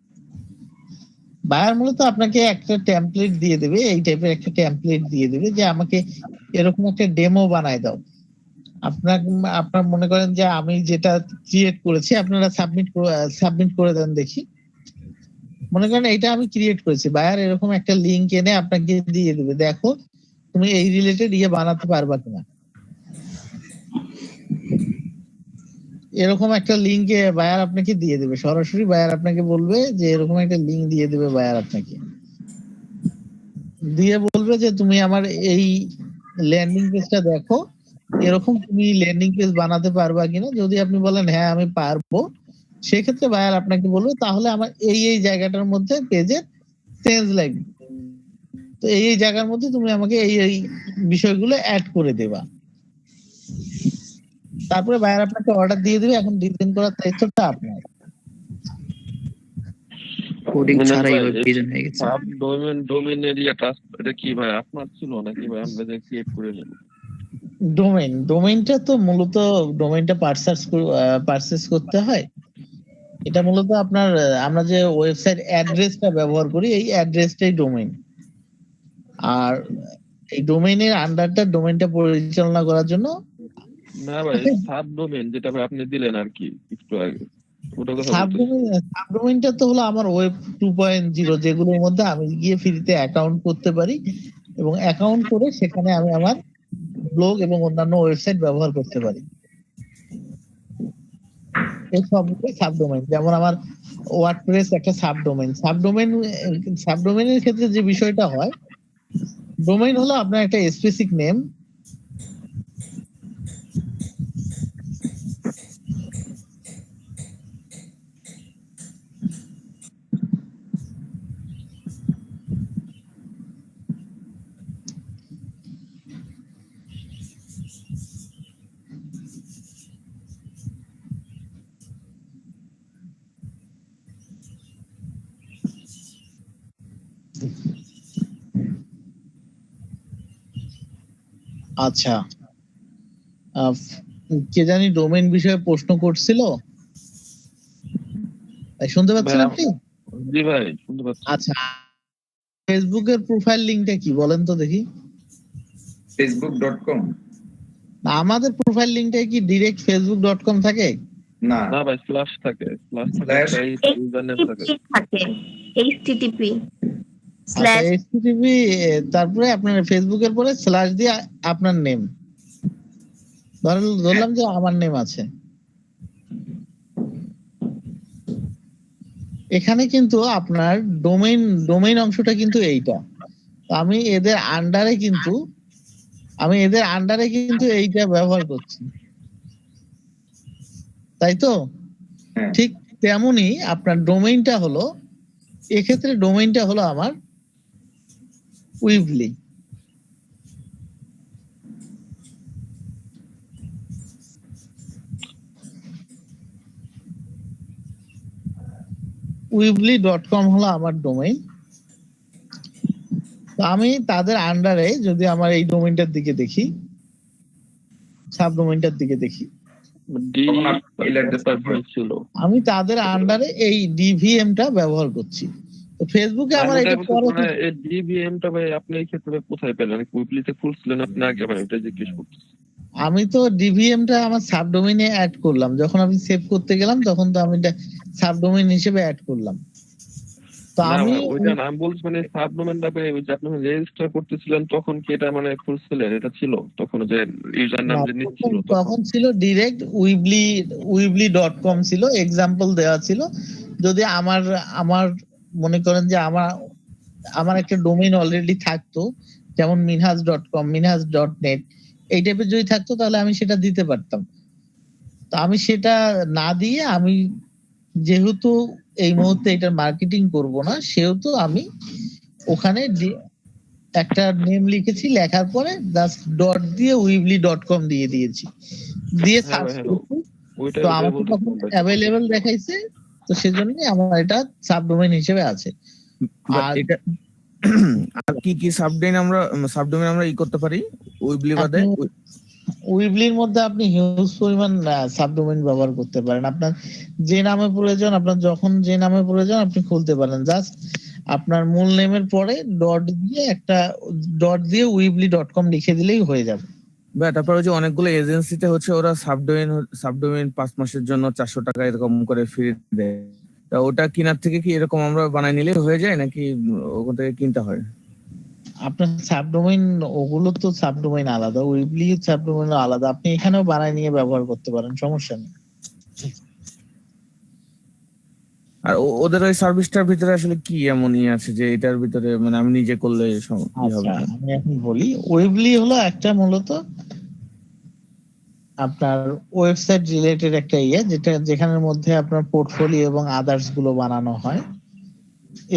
বায়ার মূলত আপনাকে একটা টেমপ্লেট দিয়ে দেবে, এই টাইপের একটা টেমপ্লেট দিয়ে দেবে যে আমাকে এরকম একটা ডেমো বানায় দাও। আপনার মনে করেন যে আমি যেটা ক্রিয়েট করেছি আপনারা সাবমিট করে দেন দেখি। মনে করেন এটা আমি ক্রিয়েট করেছি, বায়ার এরকম একটা লিংক এনে আপনাকে দিয়ে দেবে, দেখো তুমি এই রিলেটেড বানাতে পারবা কিনা। এরকম একটা লিংকে বায়ার আপনাকে দিয়ে দেবে, সরাসরি বায়ার আপনাকে বলবে যে এরকম একটা লিংক দিয়ে দেবে, বায়ার আপনাকে দিয়ে বলবে যে তুমি আমার এই ল্যান্ডিং পেজটা দেখো, এরকম তুমি ল্যান্ডিং পেজ বানাতে পারবা কিনা। যদি আপনি বলেন হ্যাঁ আমি পারবো, সেক্ষেত্রে বায়ার আপনাকে বলবে তাহলে আমার এই জায়গাটার মধ্যে পেজের চেঞ্জ লাগবে, তো এই জায়গার মধ্যে তুমি আমাকে এই বিষয়গুলো অ্যাড করে দেবা। তারপরে বায়ার আপনাকে অর্ডার দিয়ে দিবে। এখন ডিজাইন করার দায়িত্বটা আপনার।
কোডিং ছাড়াই ওয়েব ডিজাইন হয়ে গেছে।
সাব ডোমেন এরিয়াটা এটা কি ভাই আপনার ছিল নাকি ভাই আমরা যে ক্রিয়েট করে নিলাম?
ডোমেইনটা তো মূলত ডোমেইনটা পারচেজ করতে হয়। এটা মূলত আপনার আমরা যে ওয়েবসাইট অ্যাড্রেসটা ব্যবহার করি, এই অ্যাড্রেসটাই ডোমেইন। আর এই ডোমেইনের আন্ডারটা ডোমেইনটা পরিচালনা করার জন্য
না ভাই, সাব ডোমেন যেটা ভাই আপনি দিলেন আর কি একটু আগে, ওটা কথা বলতে।
সাবডোমেইনটা তো হলো আমার ওয়েব 2.0, যেগুলোর মধ্যে আমি গিয়ে ফ্রিতে অ্যাকাউন্ট করতে পারি এবং অ্যাকাউন্ট করে সেখানে আমি আমার ব্লগ এবং অন্যান্য ওয়েবসাইট ব্যবহার করতে পারি। এই সবগুলোই সাবডোমেইন। যেমন আমার ওয়ার্ডপ্রেস একটা সাবডোমেইনের ক্ষেত্রে যে বিষয়টা হয়, ডোমেইন হলো আপনার একটা স্পেসিফিক নেম, আচ্ছা কে জানি ডোমেইন বিষয়ে প্রশ্ন করছিল, শুনতে পাচ্ছেন আপনি?
জি ভাই শুনতে পাচ্ছি।
আচ্ছা, ফেসবুকের প্রোফাইল লিংকটা কি বলেন তো দেখি?
facebook.com
না, আমাদের প্রোফাইল লিংকটা কি ডিরেক্ট facebook.com থাকে?
না
না ভাই স্ল্যাশ থাকে, স্ল্যাশ থাকে,
Slash?
একটা ইউজারনেম থাকে।
থাকে http
আচ্ছা,
স্ল্যাশ
http তারপরে আপনার ফেসবুকের পরে স্ল্যাশ দিয়ে আপনার নেম, ধরলাম যে আমার নেম আছে। এখানে কিন্তু আপনার ডোমেইন অংশটা কিন্তু এইটা। তো আমি এদের আন্ডারে কিন্তু এইটা ব্যবহার করছি, তাই তো?
হ্যাঁ।
ঠিক তেমনি আপনার ডোমেইনটা হলো, এক্ষেত্রে ডোমেইনটা হলো আমার উইবলি। weebly.com হলো আমার ডোমেইন। তো আমি তাদের আন্ডারে যদি আমার এই ডোমেইনটার দিকে দেখি, সাব ডোমেইনটার দিকে দেখি,
ডি
তখন আপনার email address
ছিল।
আমি তাদের আন্ডারে এই ডিভিএমটা ব্যবহার করছি। তো ফেসবুকে আমার এটা পরে
মানে এই ডিভিএমটা ভাই আপনি এই ক্ষেত্রে কোথায় পেলেন? কুইকলিতে খুলছিলেন আপনি আগে, ভাই এটা জিজ্ঞেস করতেছি।
আমি তো ডিভিএমটা আমার সাবডোমেইনে অ্যাড করলাম, যখন আমি সেভ করতে গেলাম তখন তো আমি এটা সাবডোমেইন হিসেবে অ্যাড করলাম। তো
না
আমি
ভাই, ওইটা না, আমি বলছি মানে সাবডোমেইনটা ওই যে আপনি রেজিস্টার করতেছিলেন তখন কি এটা মানে খুলছিলেন? এটা ছিল তখন যে ইউজার নাম যে নিচ্ছিল
তখন ছিল ডিরেক্ট weebly.com ছিল, এক্সাম্পল দেওয়া ছিল। যদি আমার মনে করেন যে আমার একটা ডোমেইন অলরেডি থাকতো, যেমন minhaj.com, minhaj.net, এই টাইপের যদি থাকতো তাহলে আমি সেটা দিতে পারতাম। তো আমি সেটা না দিয়ে, আমি যেহেতু এই মুহূর্তে এটার মার্কেটিং করব না, সেহেতু আমি ওখানে একটা নেম লিখেছি, লেখার পরে জাস্ট ডট দিয়ে weebly.com দিয়ে দিয়েছি, দিয়ে সার্চ করছি। তো আমার তখন অ্যাভেলেবল দেখাইছে, তো সেজন্যই আমার এটা সাবডোমেইন হিসেবে আছে। আর
এটা আর কি সাবডোমেইন আমরা করতে পারি উইবলি বাদে?
উইবলির মধ্যে আপনি হিউজ পরিমাণ সাবডোমেইন ব্যবহার করতে পারেন। আপনার যে নামে প্রয়োজন, আপনার যখন যে নামে প্রয়োজন আপনি খুলতে পারেন। জাস্ট আপনার মূল নেমের পরে ডট দিয়ে weebly.com লিখে দিলেই হয়ে যাবে।
তারপর হচ্ছে অনেকগুলো এজেন্সিতে হচ্ছে ওরা সাবডোমেইন 5 মাসের জন্য 400 টাকা এরকম করে ফ্রি দেয়। তা ওটা কেনার থেকে কি এরকম আমরা বানাই নিলে হয়ে যায় নাকি ওখান থেকে কিনতে হয়?
আপনার সাবডোমেইন, ওগুলো তো সাবডোমেইন আলাদা, উইবলি সাবডোমেইন আলাদা। আপনি এখানেও বানাই নিয়ে ব্যবহার করতে পারেন, সমস্যা নেই।
আর ওদের ওই সার্ভিসটার ভিতরে আসলে কি এমন আছে যে এটার ভিতরে মানে আমি নিজে করলে কি হবে?
আচ্ছা, আমি এখন বলি। উইবলি হলো একটা মূলত আপনার ওয়েবসাইট রিলেটেড একটা যেখানের মধ্যে আপনার পোর্টফোলিও এবং আদার্স গুলো বানানো হয়,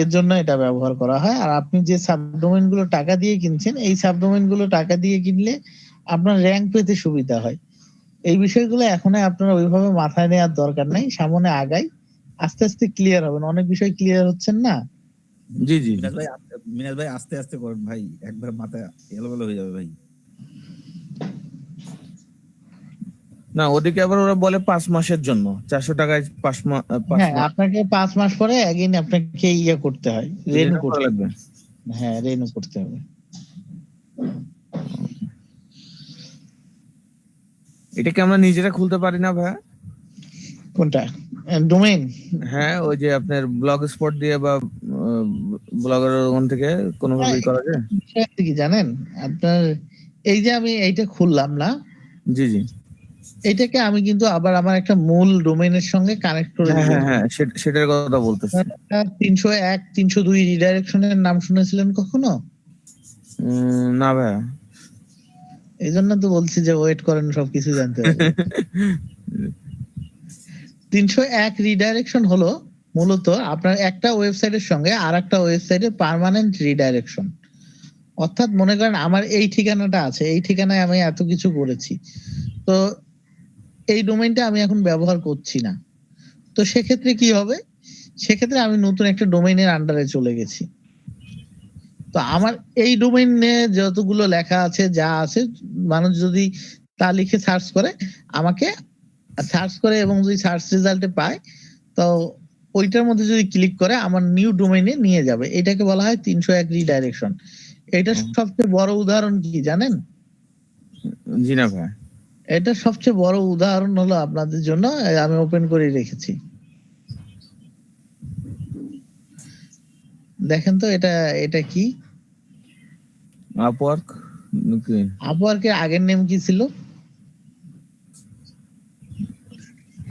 এর জন্য এটা ব্যবহার করা হয়। আর আপনি যে সাবডোমেইন গুলো টাকা দিয়ে কিনছেন, এই সাবডোমেইন গুলো টাকা দিয়ে কিনলে আপনার র্যাঙ্ক পেতে সুবিধা হয়। এই বিষয়গুলো এখন আপনারা ওইভাবে মাথায় নেওয়ার দরকার নাই, সামনে আগাই, আস্তে আস্তে ক্লিয়ার হবেন। অনেক বিষয় ক্লিয়ার হচ্ছেন না।
জি জি
মিনাজ ভাই আস্তে আস্তে করেন ভাই, একবার মাথা এলোমেলো হয়ে যাবে ভাই।
না, ওদিকে আবার ওরা বলে 5 মাসের জন্য 400 টাকায় 5 মাস।
হ্যাঁ, আপনাকে 5 মাস পরে এগেইন আপনাকে করতে হয়, রেনু করতে
লাগবে।
হ্যাঁ, রেনু করতে হবে।
এটা কি আমরা নিজেরা খুলতে পারি না ভাই?
কোনটা? ডোমেইন?
হ্যাঁ, ওই যে আপনার ব্লগ স্পট দিয়ে বা ব্লগার ওখান থেকে কোনোভাবেই করা যায়?
বিষয়টা কি জানেন, আপনার এই যে আমি এইটা খুললাম না,
জি জি,
এটাকে আমি কিন্তু আবার আমার একটা মূল ডোমেইনের সঙ্গে কানেক্ট করে দিব।
হ্যাঁ সেটার কথা বলতেছি।
301, 302 রিডাইরেকশনের নাম শুনেছিলেন কখনো?
না ভাই।
এই জন্য তো বলছি যে ওয়েট করেন, সবকিছু জানতে হবে। 301 রিডাইরেকশন হলো মূলত আপনার একটা ওয়েবসাইটের সঙ্গে আর একটা ওয়েবসাইটের পার্মানেন্ট রিডাইরেকশন। অর্থাৎ মনে করেন আমার এই ঠিকানাটা আছে, এই ঠিকানায় আমি এত কিছু করেছি, তো এই ডোমেইনটা আমি এখন ব্যবহার করছি না। তো সেক্ষেত্রে কি হবে? সেক্ষেত্রে আমি নতুন একটা ডোমেইনের আন্ডারে চলে গেছি। তো আমার এই ডোমেইনে যতগুলো লেখা আছে, যা আছে, মানুষ যদি তা লিখে সার্চ করে, আমাকে সার্চ করে এবং যদি সার্চ রেজাল্টে পায়, তো ওইটার মধ্যে যদি ক্লিক করে আমার নিউ ডোমেইনে নিয়ে যাবে। এটাকে বলা হয় 301 রিডাইরেকশন। এটা সবচেয়ে বড় উদাহরণ কি জানেন?
জি না ভাই।
এটা সবচেয়ে বড় উদাহরণ হলো আপনাদের জন্য, আমি ওপেন করে রেখেছি। দেখেন তো এটা কি?
আপওয়ার্ক নাকি?
আপওয়ার্কের আগের নেম কি ছিল?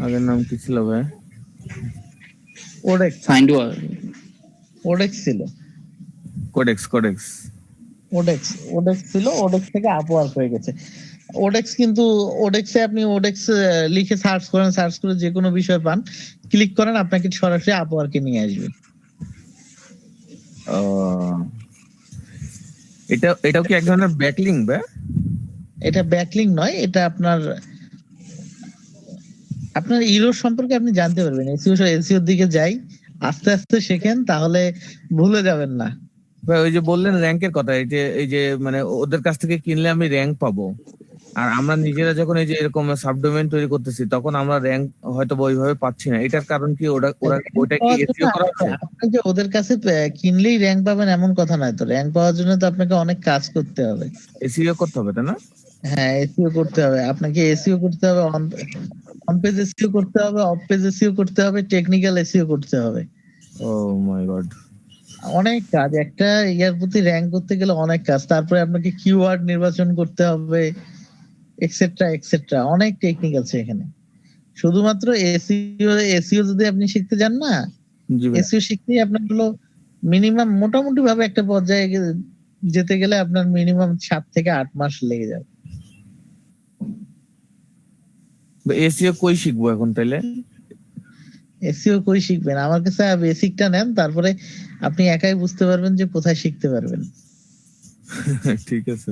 আগের নাম কি ছিল ভাই?
ওডেক্স।
ফাইন্ডওয়ার।
ওডেক্স ছিল।
কোডেক্স
ওডেক্স ছিল, ওডেক্স থেকে আপওয়ার্ক হয়ে গেছে। ওডেক্স কিন্তু ওডেক্সে আপনি ওডেক্স লিখে সার্চ করেন, সার্চ করে যে কোনো বিষয় পান, ক্লিক করেন, আপনাকে সরাসরি আপওয়ার্কে নিয়ে আসবে।
এটাও কি এক ধরনের ব্যাকলিং বা?
এটা ব্যাকলিং নয়, এটা আপনার ইরোর সম্পর্কে আপনি জানতে পারবেন। এসইওর দিকে যাই, আস্তে আস্তে শেখেন, তাহলে ভুলে যাবেন না।
ভাই ওই যে বললেন র্যাঙ্কের কথা, এই যে মানে ওদের কাছ থেকে কিনলে আমি র্যাঙ্ক পাবো, আর আমরা নিজেরা যখন এই যে এরকম সাবডোমেইন তৈরি করতেছি তখন আমরা র্যাঙ্ক হয়তো ওইভাবে পাচ্ছি না। এটার কারণ কি? ওটা কি এসইও করা আছে?
আপনি যে ওদের কাছে কিনলেই র্যাঙ্ক পাবেন এমন কথা নয় তো। র্যাঙ্ক পাওয়ার জন্য তো আপনাকে অনেক কাজ করতে হবে।
এসইও করতে হবে, তাই না?
হ্যাঁ, এসইও করতে হবে। আপনাকে এসইও করতে হবে, অন পেজ এসইও করতে হবে, অফ পেজ এসইও করতে হবে, টেকনিক্যাল এসইও করতে হবে।
ও মাই গড,
অনেক কাজ। একটা ইয়ার প্রতি র্যাঙ্ক করতে গেলে অনেক কাজ। তারপরে আপনাকে কিওয়ার্ড নির্বাচন করতে হবে, এক্সেট্রা এক্সেট্রা, অনেক টেকনিক আছে এখানে। শুধুমাত্র এসইও যদি আপনি শিখতে যান না,
জি ভাই।
এসইও শিখতেই আপনার হলো মিনিমাম মোটামুটি ভাবে একটা পর্যায়ে যেতে গেলে আপনার মিনিমাম 7 থেকে 8 মাস লেগে যাবে।
এসইও কই শিখবো এখন তাইলে?
এসইও কই শিখবেন? আমার কাছে বেসিকটা নেন, তারপরে আপনি একাই বুঝতে পারবেন যে কোথায় শিখতে পারবেন।
ঠিক আছে।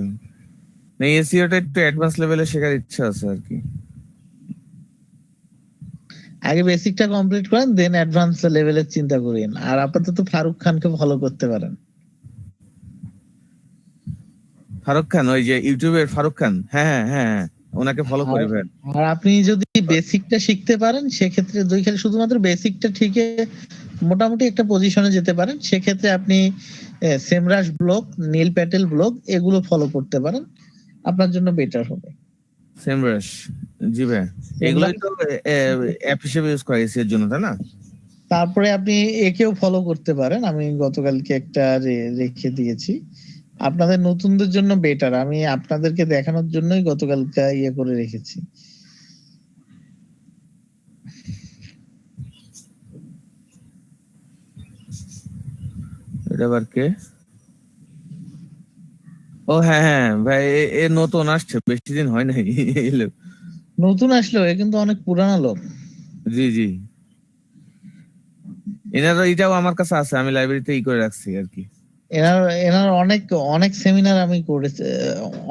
না, এসইওটা একটু অ্যাডভান্স লেভেলে শেখার ইচ্ছা আছে আর কি।
আগে বেসিকটা কমপ্লিট করেন, দেন অ্যাডভান্স লেভেলের চিন্তা করেন। আর আপাতত ফারুক খানকে ফলো করতে পারেন।
ফারুক খান, ওই যে ইউটিউবের ফারুক খান, হ্যাঁ, ওনাকে ফলো করি ভাই।
আর আপনি যদি বেসিকটা শিখতে পারেন, সেক্ষেত্রে শুধুমাত্র বেসিকটা ঠিকই মোটামুটি একটা পজিশনে যেতে পারেন। সেক্ষেত্রে আপনি সেমরাশ ব্লগ, নীল প্যাটেল ব্লগ এগুলো ফলো করতে পারেন, আপনার জন্য বেটার হবে।
সেমরাশ, জি ভাই, এগুলোই তো অ্যাপ হিসেবে ইউজ করা এর জন্য, তাই না?
তারপরে আপনি একেও ফলো করতে পারেন। আমি গতকালকে একটা রেখে দিয়েছি, আপনাদের নতুনদের জন্য বেটার। আমি আপনাদেরকে দেখানোর জন্যই গতকালকে ইয়ে করে রেখেছি।
এটা আবার কে? ও হ্যাঁ ভাই, এ নতুন আসছে, বেশি দিন হয় নাই।
নতুন আসলেও এ কিন্তু অনেক পুরানো লোক।
জি, এটাও আমার কাছে আছে, আমি লাইব্রেরিতে করে রাখছি আর কি।
এনার অনেক সেমিনার আমি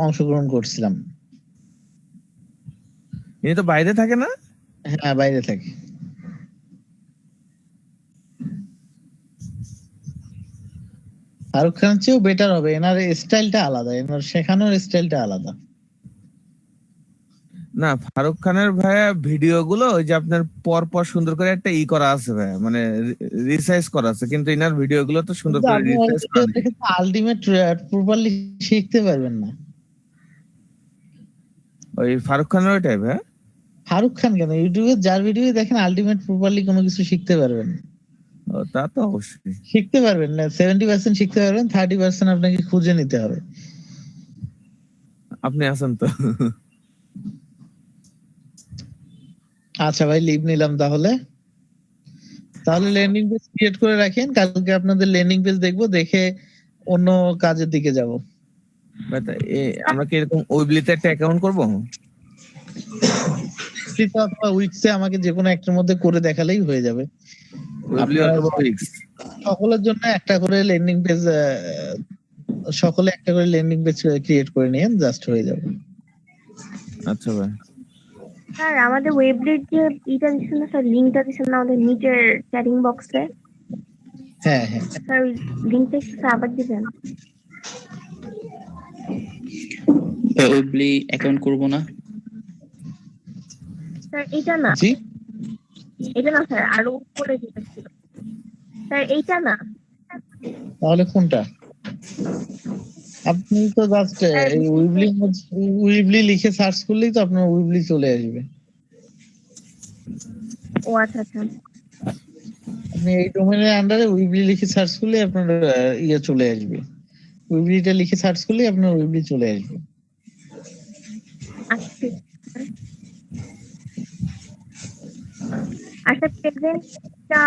অংশগ্রহণ করছিলাম।
ইনি তো বাইরে থাকে না?
হ্যাঁ, বাইরে থাকে। ফারুক খানের চেয়েও বেটার হবে। এনার স্টাইলটা আলাদা, এনার শেখানোর স্টাইলটা আলাদা।
না, ফারুক খানের ভাইয়া ভিডিও গুলো ওই যে আপনার পর পর সুন্দর করে একটা করা আছে ভাইয়া, মানে রিসাইজ করা আছে, কিন্তু ইনার ভিডিও গুলো তো সুন্দর করে রিসাইজ করা নেই।
আলটিমেট প্রপারলি শিখতে পারবেন না।
ওই ফারুক খানের ওইটাই ভাইয়া?
ফারুক খান কেন, ইউটিউবে যার ভিডিও দেখেন আলটিমেট প্রপারলি কোনো কিছু শিখতে পারবেন না।
তা তো অবশ্যই
শিখতে পারবেন না, 70% শিখতে পারবেন, 30% আপনাকে খুঁজে নিতে হবে।
আপনি আছেন তো?
আচ্ছা ভাই, লিভ নিলাম। তাহলে ল্যান্ডিং পেজ ক্রিয়েট করে রাখেন, কালকে আপনাদের ল্যান্ডিং পেজ দেখবো, দেখে অন্য কাজের দিকে যাব।
আমরা কি এরকম ওয়েবলিতে একটা অ্যাকাউন্ট করবো?
অথবা উইক্সে আমাকে যে কোনো একটার মধ্যে করে দেখালেই হয়ে যাবে। সকলের জন্য একটা করে ল্যান্ডিং পেজ, সকলে একটা করে ল্যান্ডিং পেজ ক্রিয়েট করে নিন, জাস্ট হয়ে যাবে।
আচ্ছা ভাই।
স্যার আমাদের ওয়েবলেট যে দিচ্ছেন না স্যার, লিংকটা দিচ্ছেন না আমাদের নিচের চ্যাটিং বক্সে।
হ্যাঁ,
স্যার ওই লিংকটা একটু আবার দিবেন।
ওয়েবলি অ্যাকাউন্ট করব না
স্যার এটা না,
জি
এটা না স্যার, আরো উপরে যেটা ছিল স্যার, এইটা না
তাহলে কোনটা? আপনি তো জাস্ট এই উইবলি লিখে সার্চ করলেই তো আপনার উইবলি চলে আসবে।
ও আচ্ছা আচ্ছা,
আপনি এই ডোমেনের আন্ডারে উইবলি লিখে সার্চ করলে আপনার ইয়ে চলে আসবে। উইবলিটা লিখে সার্চ করলে আপনার উইবলি চলে আসবে।
আচ্ছা আচ্ছা, প্রেজেন্টটা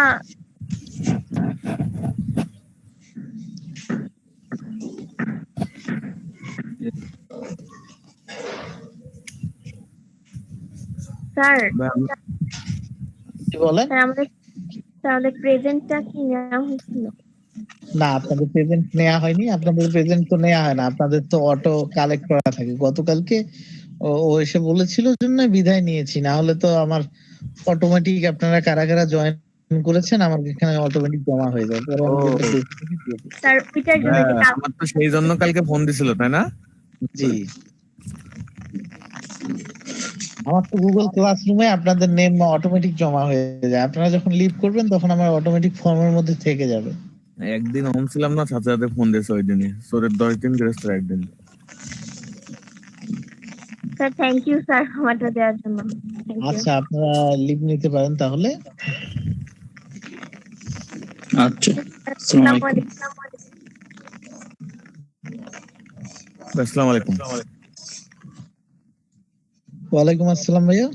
স্যার,
কি বলেন?
আমাদের প্রেজেন্টটা কি নেওয়া হয়েছিল?
না, আপনাদের প্রেজেন্ট নেওয়া হয়নি। আপনাদের প্রেজেন্ট তো নেওয়া হয় না, আপনাদের তো অটো কালেক্ট করা থাকে। গতকালকে ও এসে বলেছিল জন্য বিদায় নিয়েছি, না হলে তো আমার অটোমেটিক আপনারা কারা কারা জয়েন করেছেন আমার এখানে অটোমেটিক জমা হয়ে যায়। পরে আমি কিন্তু দেখে দেখে দিয়ে দিই।
স্যার ওইটার জন্য যে কাজ,
আমার তো সেই জন্য কালকে ফোন দিছিল, তাই না?
জি, আমার তো গুগল ক্লাসরুমে আপনাদের নেম অটোমেটিক জমা হয়ে যায়। আপনারা যখন লিভ করবেন তখন আমার অটোমেটিক ফর্মের মধ্যে থেকে যাবে।
একদিন হোম ছিলাম না, সাথে সাথে ফোন দিয়েছে ওই দিনই। সোরের 10 দিন গ্রেস্টার একদিন।
স্যার থ্যাংক ইউ স্যার আমারটা দেওয়ার জন্য। Thank you.
আচ্ছা, আপনারা লিভ নিতে পারেন তাহলে।
আচ্ছা, আসসালামু আলাইকুম।
আসসালামু আলাইকুম।
ওয়ালাইকুম আসসালাম ভাইয়া।